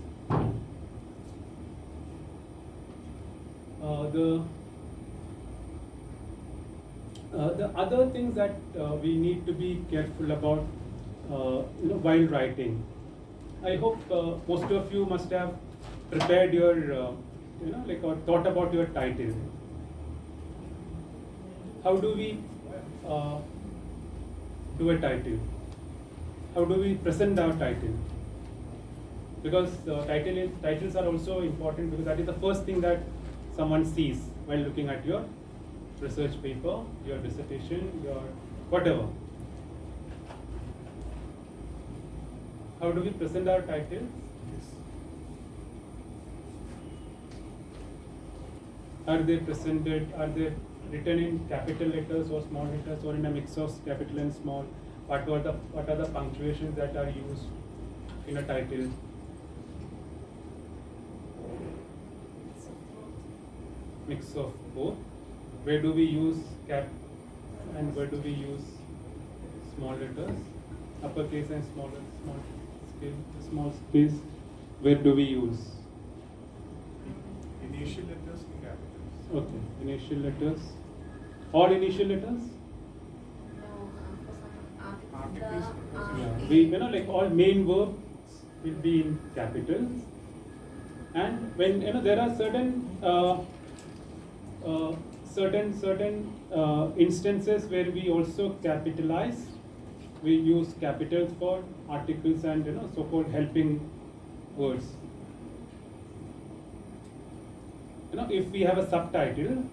The other things that we need to be careful about while writing. I hope most of you must have prepared your or thought about your title. How do we do a title? How do we present our title? Because titles are also important, because that is the first thing that someone sees while looking at your research paper, your dissertation, your whatever. How do we present our titles? Are they presented? Are they written in capital letters or small letters, or in a mix of capital and small? What are the punctuations that are used in a title? Mix of both. Where do we use cap and where do we use small letters? Uppercase and small space. Where do we use? initial letters in capitals. Okay, initial letters. All initial letters? Articles. Yeah, we like all main verbs will be in capitals, and when there are certain instances where we also capitalize, we use capitals for articles and so-called helping words. If we have a subtitle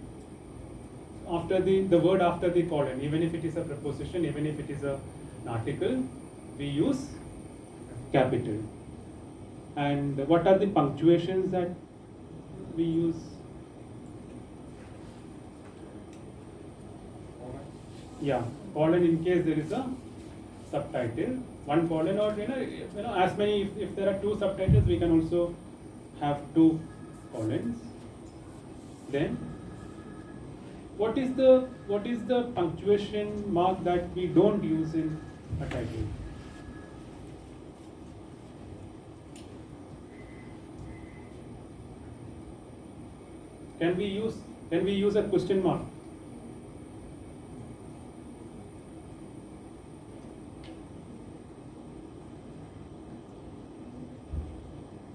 after the word after the colon, even if it is a preposition, even if it is an article, we use capital. And what are the punctuations that we use? Yeah, colon in case there is a subtitle, one colon, or as many. If there are two subtitles, we can also have two colons. Then, what is the punctuation mark that we don't use in a title? Can we use a question mark?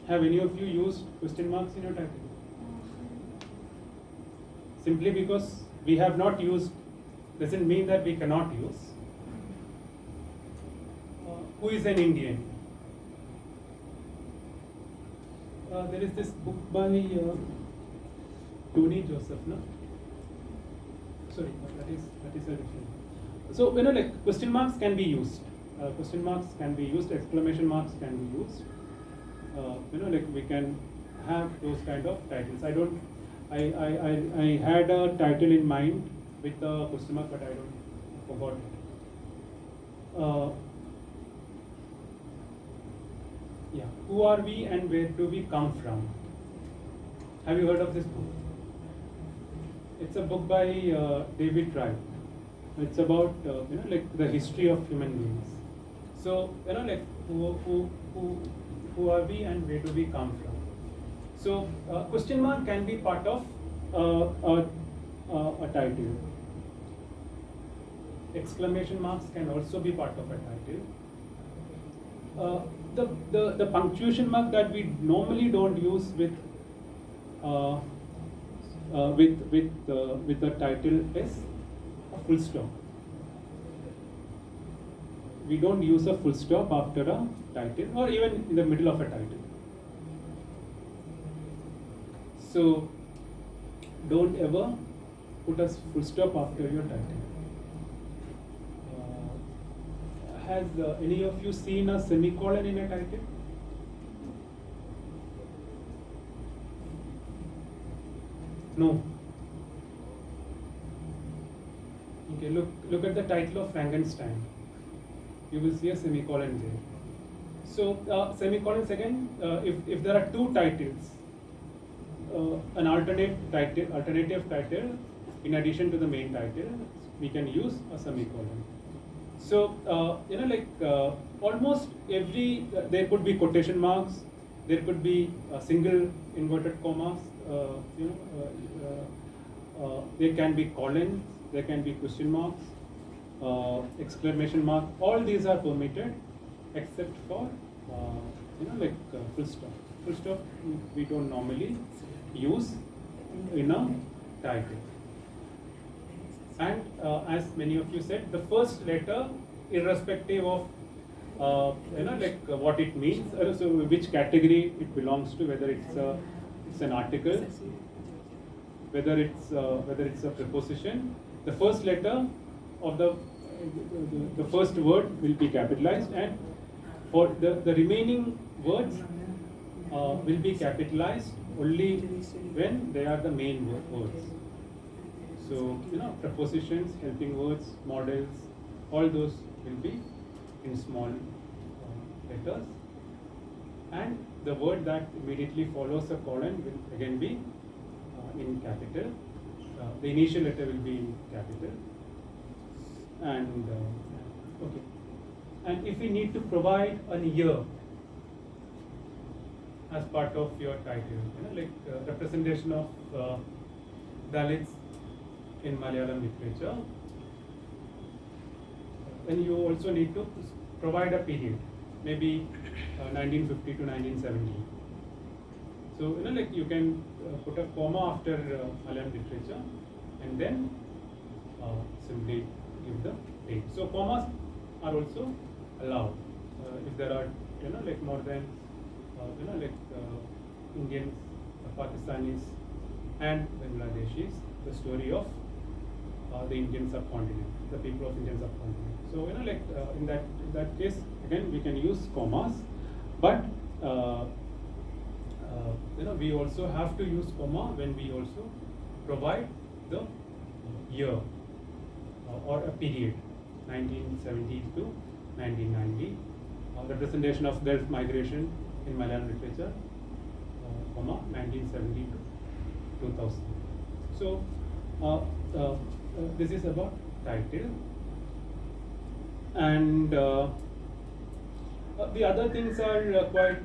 Have any of you used question marks in your title? Simply because we have not used doesn't mean that we cannot use. Who is an Indian? There is this book by Tony Joseph, no? Sorry, that is a different. So like question marks can be used. Question marks can be used. Exclamation marks can be used. Like we can have those kind of titles. I had a title in mind with a question mark, but I forgot it. Yeah, who are we and where do we come from? Have you heard of this book? It's a book by David Wright. It's about like the history of human beings. So like who are we and where do we come from? So question mark can be part of a title. Exclamation marks can also be part of a title. The punctuation mark that we normally don't use with the title is a full stop. We don't use a full stop after a title or even in the middle of a title. So don't ever put a full stop after your title. Has any of you seen a semicolon in a title? No. Okay, look at the title of Frankenstein. You will see a semicolon there. So semicolons again, if there are two titles, an alternative title in addition to the main title, we can use a semicolon. So like almost every there could be quotation marks, there could be single inverted commas, there can be colons, there can be question marks, exclamation mark. All these are permitted except for like full stop. Full stop we don't normally use in a title. And as many of you said, the first letter, irrespective of like what it means, so which category it belongs to, whether it's an article, whether it's a preposition, the first letter of the first word will be capitalized, and for the remaining words will be capitalized only when they are the main words. So prepositions, helping words, models, all those will be in small letters, and the word that immediately follows a colon will again be in capital. The initial letter will be in capital, and okay. And if we need to provide a year, as part of your title, like representation of Dalits in Malayalam literature. Then you also need to provide a period, maybe 1950 to 1970. So like you can put a comma after Malayalam literature, and then simply give the date. So commas are also allowed if there are like more than Indians, Pakistanis, and Bangladeshis. The story of the Indian subcontinent, the people of Indian subcontinent. So like in that case, again we can use commas, but we also have to use comma when we also provide the year or a period, 1970 to 1990, representation of Gulf migration in Malayalam literature, comma 1970 to 2000. So this is about title, and the other things are quite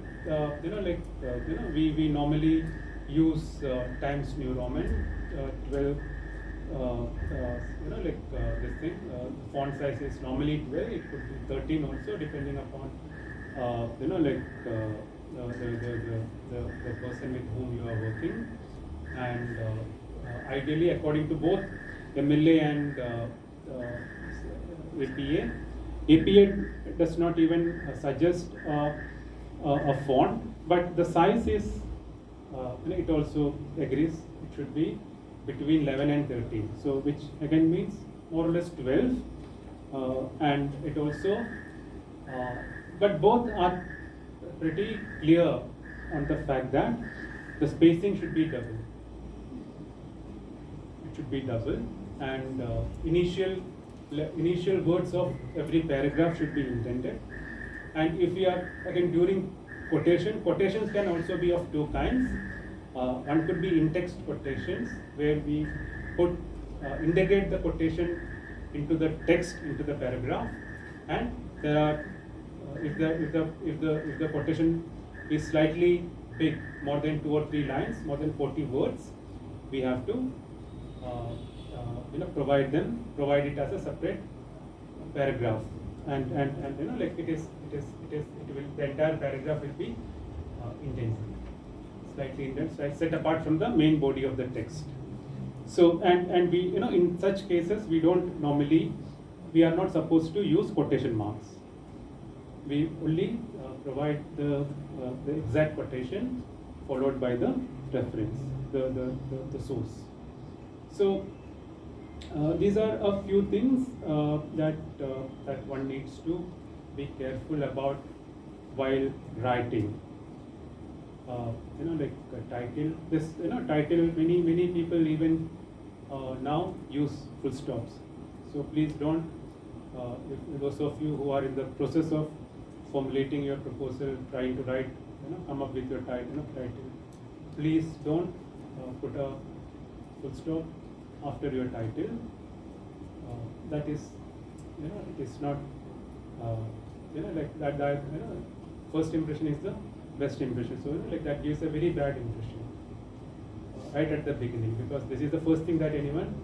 we normally use Times New Roman 12. This thing, font size is normally 12. It could be 13 also, depending upon the person with whom you are working, and ideally according to both MLA and APA. APA does not even suggest a font, but the size is it also agrees it should be between 11 and 13, so which again means more or less 12, and it also but both are pretty clear on the fact that the spacing should be double. It should be double, and initial words of every paragraph should be indented. And if we are again during quotations can also be of two kinds. One could be in-text quotations, where we put integrate the quotation into the text, into the paragraph, and there are if the quotation is slightly big, more than 2 or 3 lines, more than 40 words, we have to provide it as a separate paragraph, and like it will, the entire paragraph will be indented, slightly indented, set apart from the main body of the text. So and we in such cases we are not supposed to use quotation marks. We only provide the exact quotation followed by the reference, the source. So these are a few things that one needs to be careful about while writing. Like title. This title. Many people even now use full stops. So please don't. If those of you who are in the process of formulating your proposal, trying to write, come up with your title, please don't put a full stop after your title. That is, it is not, like that. First impression is the best impression. So like that gives a very bad impression right at the beginning, because this is the first thing that anyone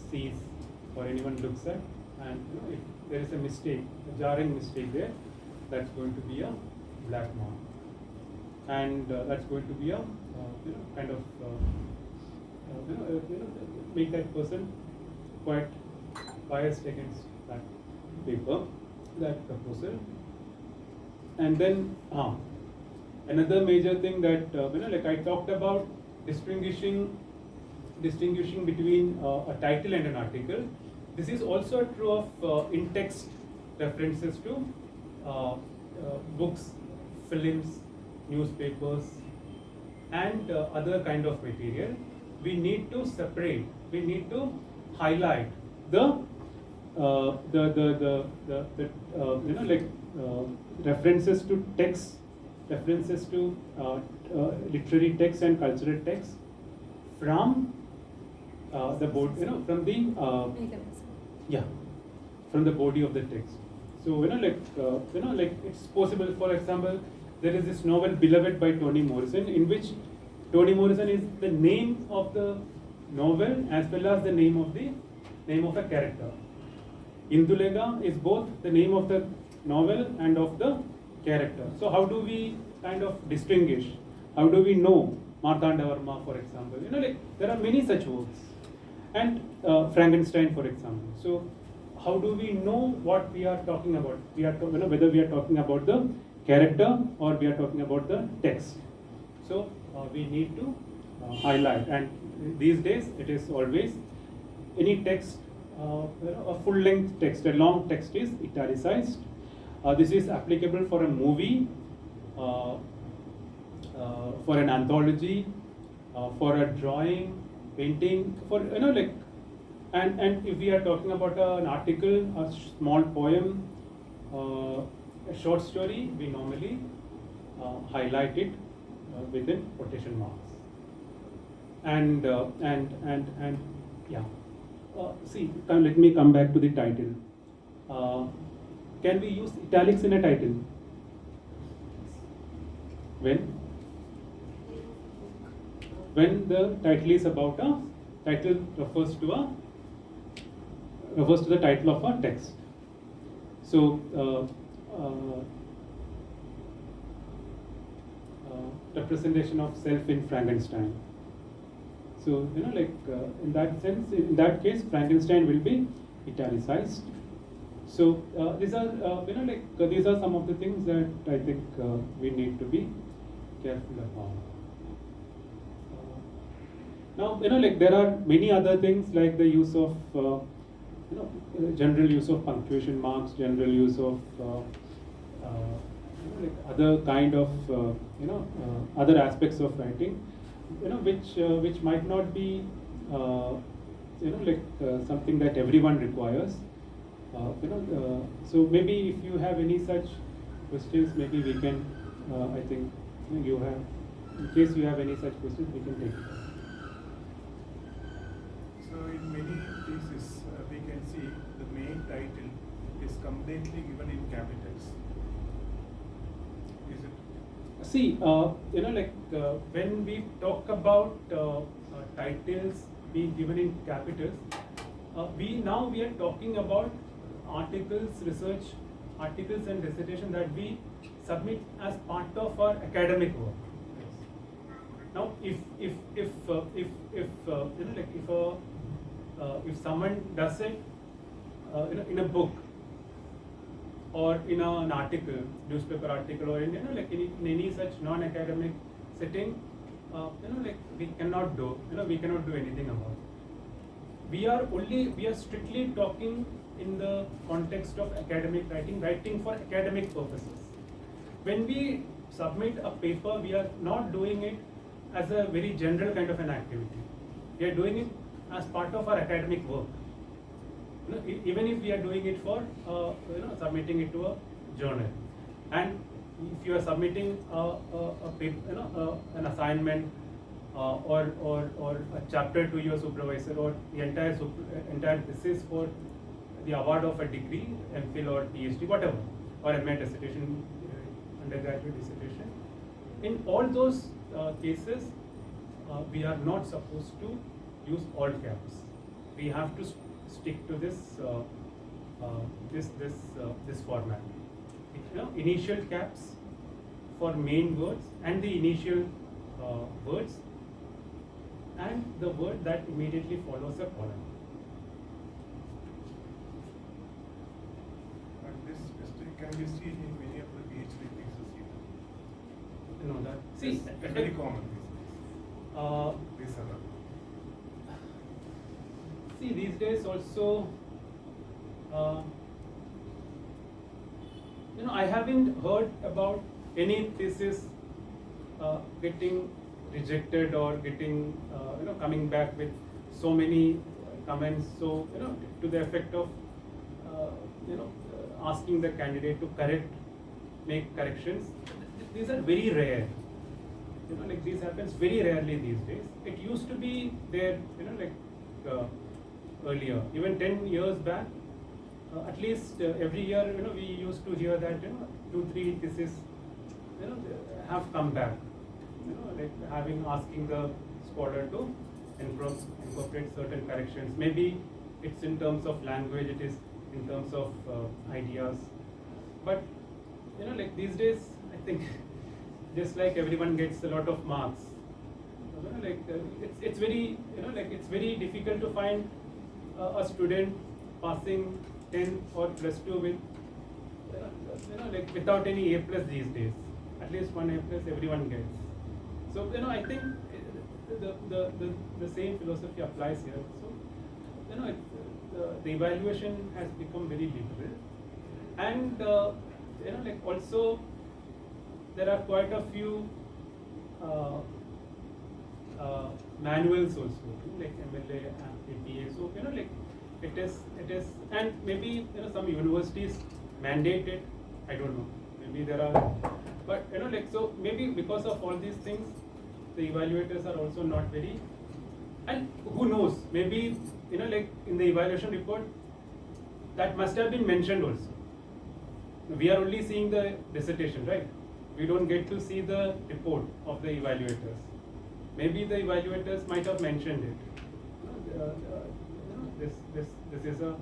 sees or anyone looks at, and if there is a mistake, a jarring mistake there, that's going to be a black mark, and that's going to be a kind of make that person quite biased against that paper, that proposal. And then another major thing that like I talked about, distinguishing between a title and an article. This is also true of in-text references to books, films, newspapers, and other kind of material. We need to separate. We need to highlight the references to text, references to literary text and cultural text from the board, from the from the body of the text. So like it's possible. For example, there is this novel Beloved by Toni Morrison, in which Toni Morrison is the name of the novel as well as the name of a character. Indulega is both the name of the novel and of the character. So how do we kind of distinguish? How do we know Martanda Varma, for example? Like there are many such works, and Frankenstein, for example. So how do we know what we are talking about? Whether we are talking about the character or we are talking about the text. So we need to highlight, and these days it is always any text, a full-length text, a long text is italicized. This is applicable for a movie, for an anthology, for a drawing, painting, for like, and if we are talking about an article, a small poem, a short story, we normally highlight it within quotation marks. And yeah. Let me come back to the title. Can we use italics in a title? When the title is about a title refers to the title of a text. So representation of self in Frankenstein. So in that sense, in that case, Frankenstein will be italicized. So these are these are some of the things that I think we need to be careful about. Now there are many other things like the use of general use of punctuation marks, general use of other kind of other aspects of writing, which might not be something that everyone requires. So maybe if you have any such questions, maybe we can. I think you have. In case you have any such questions, we can take it. So in many cases, we can see the main title is completely given in capitals. Is it? See, when we talk about titles being given in capitals, we are talking about articles, research articles and dissertation that we submit as part of our academic work. Now, if someone does it in a book or in an article, newspaper article, or in any such non-academic setting, we cannot do anything about it. We are strictly talking in the context of academic writing for academic purposes. When we submit a paper, we are not doing it as a very general kind of an activity. We are doing it as part of our academic work. Even if we are doing it for submitting it to a journal, and if you are submitting a paper, an assignment or a chapter to your supervisor, or the entire thesis for the award of a degree, MPhil or PhD, whatever, or MA dissertation, undergraduate dissertation, in all those cases, we are not supposed to use all caps. We have to stick to this this format. Initial caps for main words and the initial words, and the word that immediately follows a colon. And this can be seen in many of the PhD theses even. You know that. See, It's very common these are see, these days also, I haven't heard about any thesis getting rejected or getting, coming back with so many comments. So, to the effect of, asking the candidate to make corrections. These are very rare. This happens very rarely these days. It used to be there, earlier, even 10 years back. At least every year, we used to hear that 2-3 theses have come back. Like asking the scholar to incorporate certain corrections. Maybe it's in terms of language, it is in terms of ideas. But like these days, I think just like everyone gets a lot of marks, it's very it's very difficult to find a student passing 10 or plus 2 with like without any A plus these days. At least one A plus everyone gets. So I think the same philosophy applies here. So the evaluation has become very liberal, and like also there are quite a few manuals also, like MLA and APA. So like it is, and maybe some universities mandate it. I don't know. Maybe there are, but like so maybe because of all these things, the evaluators are also not very. And who knows? Maybe like in the evaluation report, that must have been mentioned also. We are only seeing the dissertation, right? We don't get to see the report of the evaluators. Maybe the evaluators might have mentioned it. This is a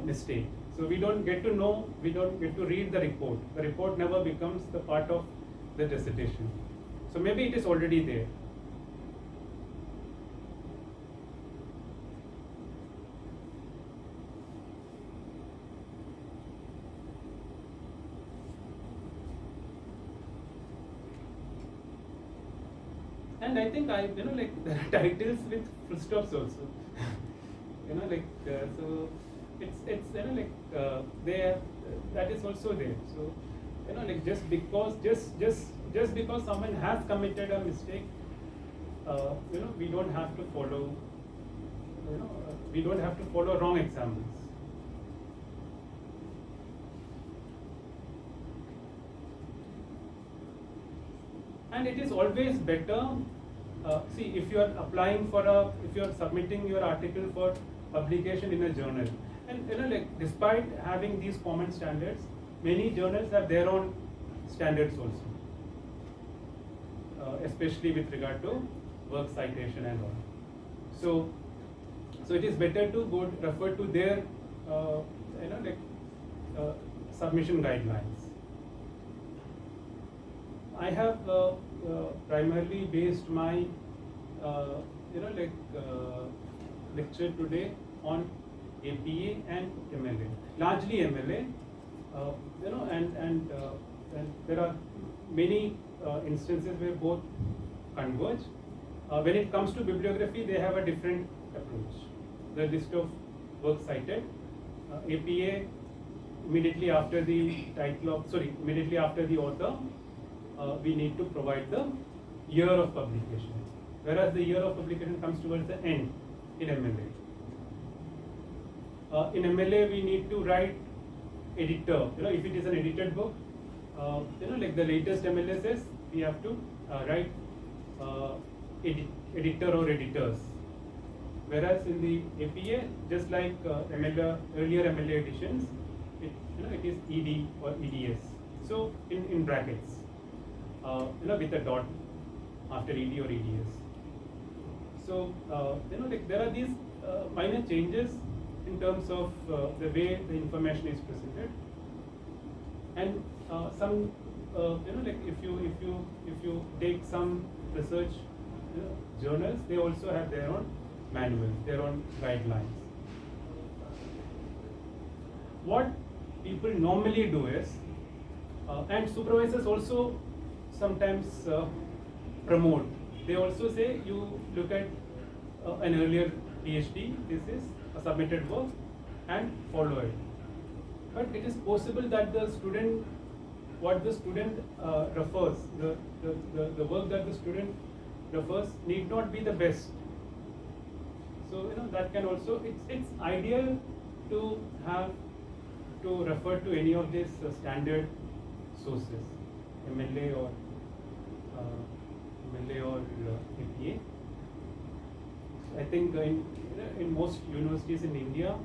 mistake. So we don't get to know. We don't get to read the report. The report never becomes the part of the dissertation. So maybe it is already there. And I think like there are titles with full stops also. Like so it's like there that is also there. So like just because someone has committed a mistake, we don't have to follow. We don't have to follow wrong examples. And it is always better. See, if you are applying for if you are submitting your article for publication in a journal, and like despite having these common standards, many journals have their own standards also, especially with regard to work citation and all. So it is better to refer to their submission guidelines. I have primarily based my lecture today on APA and MLA, largely MLA, and there are many instances where both converge. When it comes to bibliography, they have a different approach. The list of works cited, APA immediately after the immediately after the author, we need to provide the year of publication, whereas the year of publication comes towards the end in MLA. In MLA, we need to write editor. If it is an edited book, like the latest MLA says, we have to write editor or editors. Whereas in the APA, just like earlier MLA editions, it is ED or EDS. So in brackets, with a dot after ED or EDS. So like there are these minor changes in terms of the way the information is presented, and some like if you take some research journals, they also have their own manuals, their own guidelines. What people normally do is, and supervisors also sometimes promote. They also say you look at an earlier PhD thesis, a submitted work, and follow it. But it is possible that the student, what the student refers, the work that the student refers need not be the best. So that can also, it's ideal to have to refer to any of these standard sources, MLA or APA. I think in most universities in India,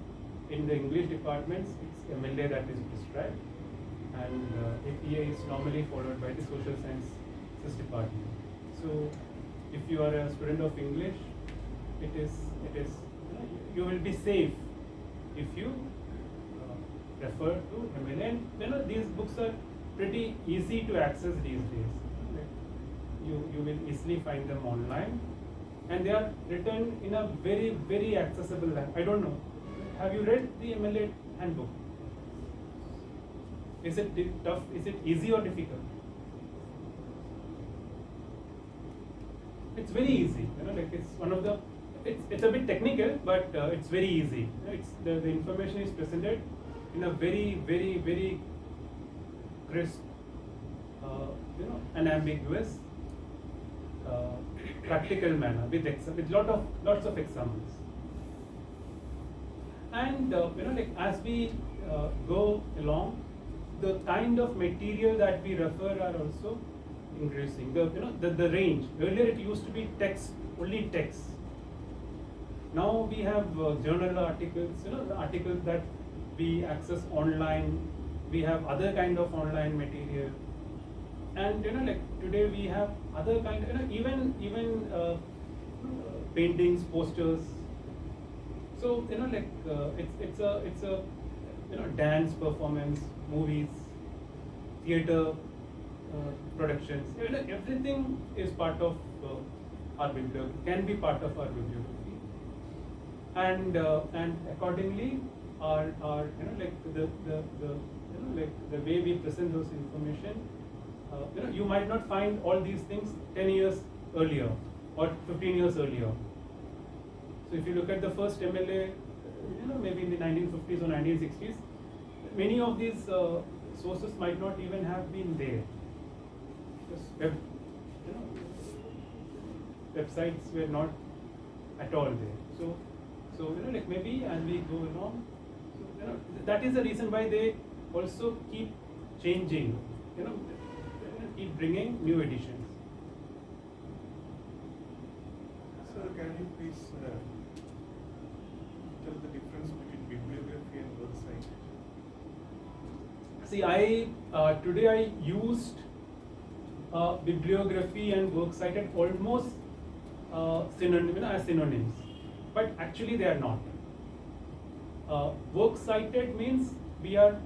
in the English departments, it's MLA that is prescribed, and APA is normally followed by the social sciences department. So if you are a student of English, it is you will be safe if you refer to MLA. And these books are pretty easy to access these days. You will easily find them online, and they are written in a very, very accessible language. I don't know. Have you read the MLA handbook? Is it tough? Is it easy or difficult? It's very easy. It's one of the. It's a bit technical, but it's very easy. It's the information is presented in a very, very, very crisp, unambiguous, practical manner with lots of examples. And as we go along, the kind of material that we refer are also increasing. The range. Earlier it used to be text, only text. Now we have journal articles, the articles that we access online. We have other kind of online material, and today we have other kind, even paintings, posters. So it's a dance performance, movies, theater productions. Everything is part of our bibliography. Can be part of our bibliography, and accordingly, our the way we present those information. You might not find all these things 10 years earlier or 15 years earlier. So if you look at the first MLA, maybe in the 1950s or 1960s, many of these sources might not even have been there. Because websites were not at all there. So maybe as we go along, that is the reason why they also keep changing. Keep bringing new editions. Sir, can you please tell the difference between bibliography and works cited? See, today I used bibliography and works cited almost as synonyms, but actually they are not. Works cited means we are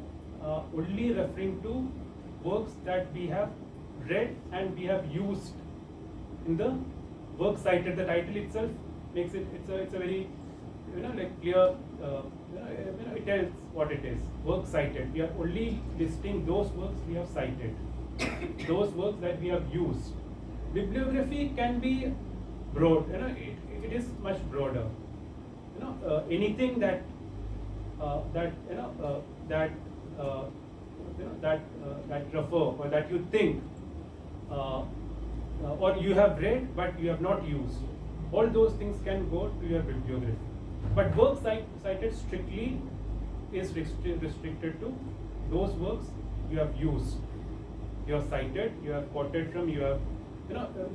only referring to works that we have read and we have used in the work cited. The title itself makes it. It's a very clear. It tells what it is. Work cited. We are only listing those works we have cited, those works that we have used. Bibliography can be broad. It is much broader. Anything that refer or that you think or you have read but you have not used, all those things can go to your bibliography. But works cited strictly is restricted to those works you have used, you have cited, you have quoted from, you have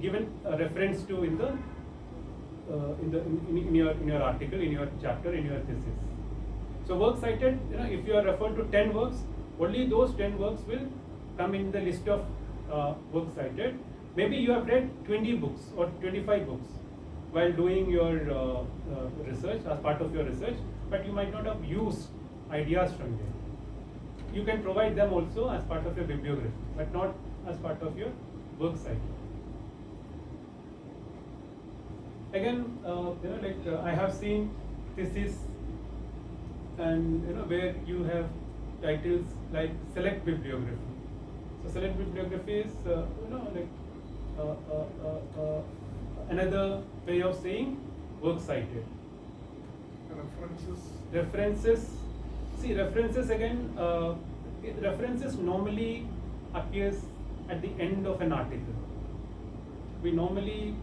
given a reference to in your article, in your chapter, in your thesis. So works cited, if you are referred to 10 works, only those 10 works will come in the list of works cited. Maybe you have read 20 books or 25 books while doing your research, as part of your research, but you might not have used ideas from there. You can provide them also as part of your bibliography, but not as part of your works cited. Again, I have seen thesis and where you have titles like select bibliography. So select bibliography is another way of saying works cited. References. See, references again. References normally appears at the end of an article. We normally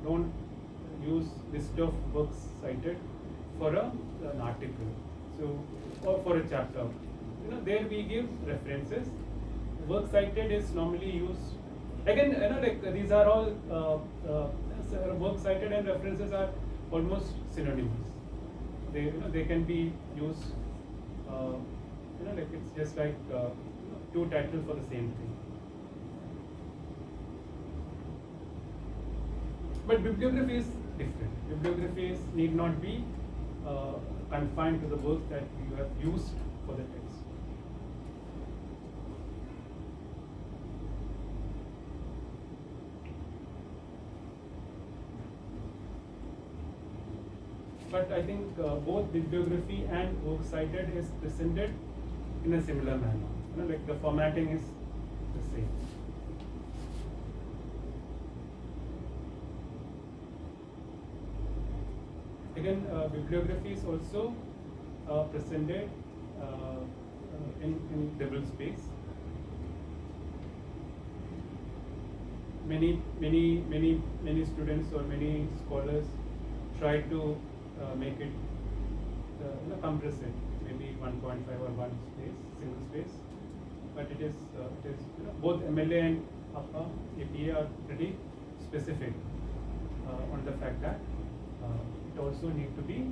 don't use list of works cited for an article, so or for a chapter. There we give references. Works cited is normally used. Again, these are all works cited and references are almost synonymous. They can be used like it's just like two titles for the same thing. But bibliography is different. Bibliographies need not be confined to the works that you have used for the text. But I think both bibliography and work cited is presented in a similar manner. Like the formatting is the same. Again, bibliography is also presented in double space. Many students or many scholars try to make it compress it, maybe 1.5 or 1 space, single space. But it is both MLA and APA are pretty specific on the fact that it also needs to be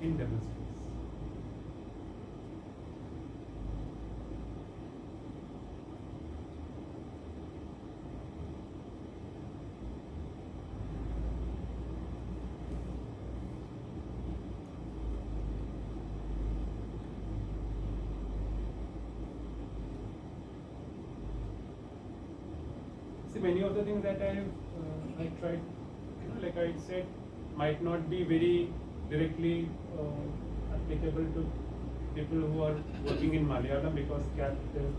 in double space. See, many of the things that I tried, like I said, might not be very directly applicable to people who are working in Malayalam, because capitals,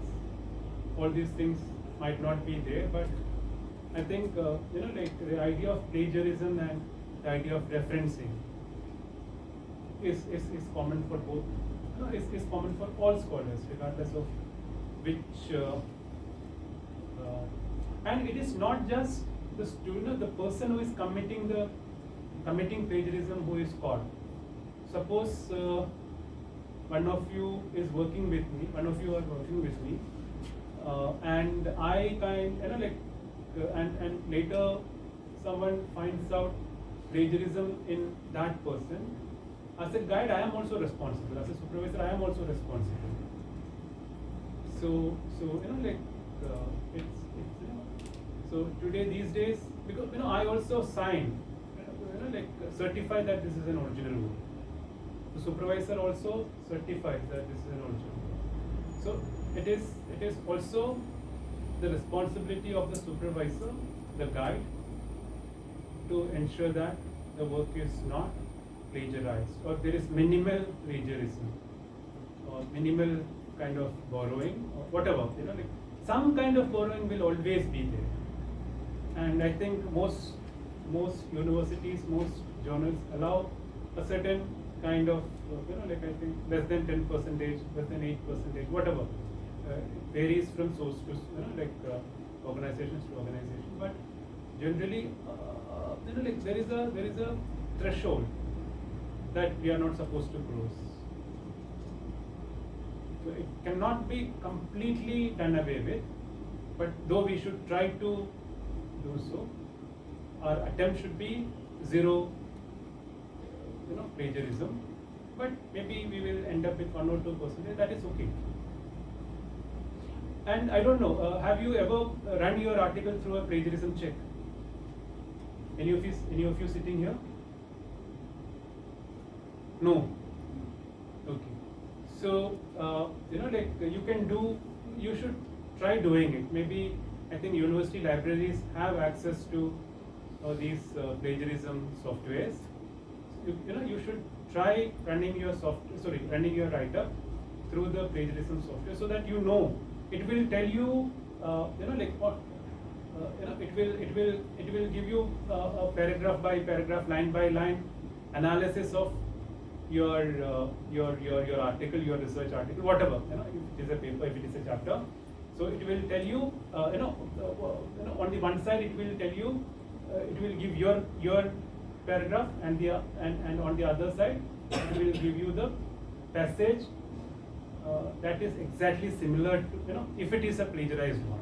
all these things might not be there. But I think like the idea of plagiarism and the idea of referencing is common for both. Is common for all scholars, regardless of which. And it is not just the student, the person who is committing plagiarism who is caught. Suppose one of you are working with me, and I and later someone finds out plagiarism in that person. As a guide, I am also responsible. As a supervisor, I am also responsible. So it's so today, these days, because I also sign, certify that this is an original work. The supervisor also certifies that this is an original work. So it is also the responsibility of the supervisor, the guide, to ensure that the work is not plagiarized, or there is minimal plagiarism, or minimal kind of borrowing, or whatever. Like some kind of borrowing will always be there. And I think most universities, most journals allow a certain kind of, like I think less than 10%, less than 8%, whatever. It varies from source to, organizations to organization. But generally, like there is a threshold that we are not supposed to cross. So it cannot be completely done away with, but though we should try to do so, our attempt should be zero, plagiarism. But maybe we will end up with 1 or 2%. That is okay. And I don't know. Have you ever run your article through a plagiarism check? Any of you sitting here? No. Okay. So like you should try doing it. Maybe I think university libraries have access to these plagiarism softwares. You should try running your write-up through the plagiarism software, so that it will tell you, like what, it will give you a paragraph by paragraph, line by line analysis of your article, your research article, whatever. If it is a paper, if it is a chapter. So it will tell you, on the one side it will tell you, it will give your paragraph, and on the other side it will give you the passage that is exactly similar to, if it is a plagiarized one,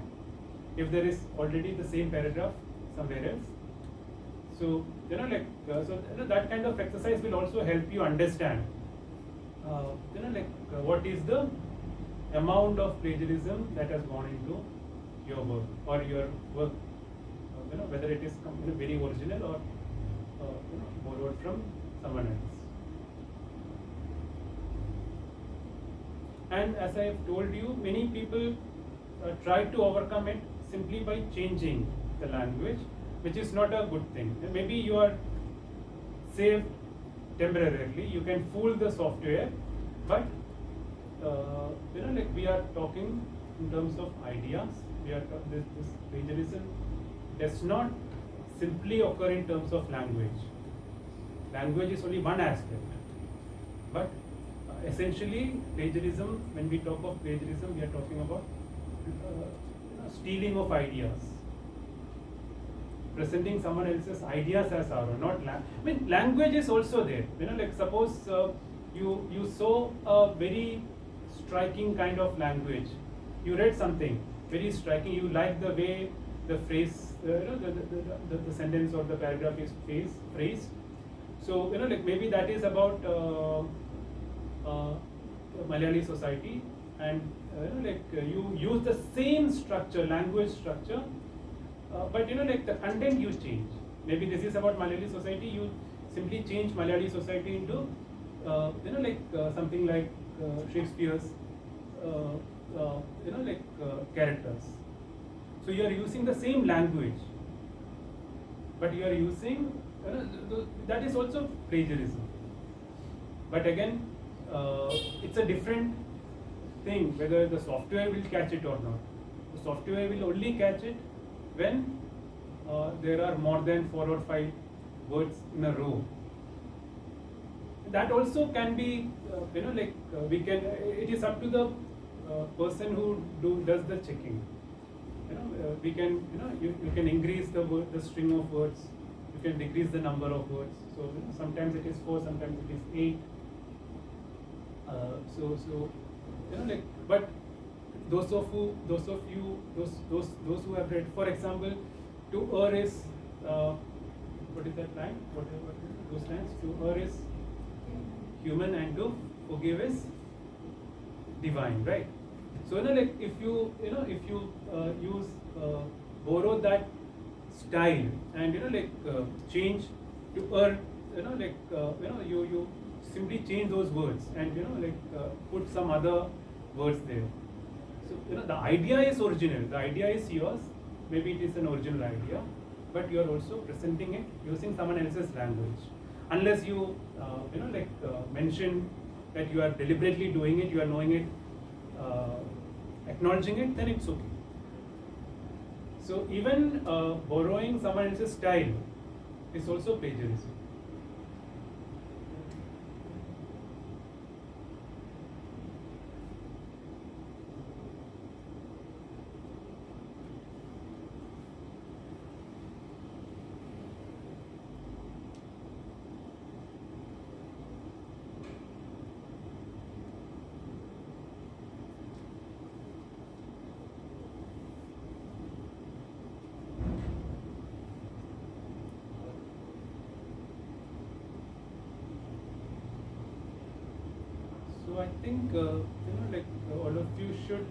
if there is already the same paragraph somewhere else. So that kind of exercise will also help you understand what is the amount of plagiarism that has gone into your work or your work, whether it is very original or borrowed from someone else. And as I have told you, many people try to overcome it simply by changing the language, which is not a good thing. And maybe you are saved temporarily, you can fool the software, but we are talking in terms of ideas. This plagiarism does not simply occur in terms of language. Language is only one aspect, but essentially plagiarism, when we talk of plagiarism, we are talking about stealing of ideas, presenting someone else's ideas as our own. Language is also there. Suppose you saw a very striking kind of language. You read something very striking. You like the way the phrase, the sentence or the paragraph is phrased. So maybe that is about Malayali society, and you use the same structure, language structure, but the content you change. Maybe this is about Malayali society. You simply change Malayali society into something like Shakespeare's characters. So you are using the same language, but you are using that is also plagiarism. But again, it's a different thing whether the software will catch it or not. The software will only catch it when there are more than 4 or 5 words in a row. That also can be, we can. It is up to the person who does the checking. We can, you can increase the string of words. You can decrease the number of words. So sometimes it is 4, sometimes it is 8. But those of you who have read, for example, to err is what is that line? What are those lines? To err is human and to forgive is divine, right? So if you use borrow that style and change to err, you simply change those words and put some other words there. So the idea is original, the idea is yours. Maybe it is an original idea, but you are also presenting it using someone else's language. Unless you mention that you are deliberately doing it, you are knowing it, acknowledging it, then it's okay. So even borrowing someone else's style is also plagiarism. So I think all of you should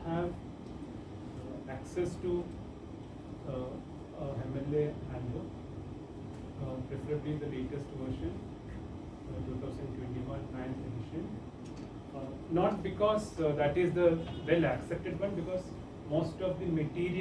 have access to MLA handbook, preferably the latest version, 2021 9th edition. Not because that is the well accepted one, because most of the material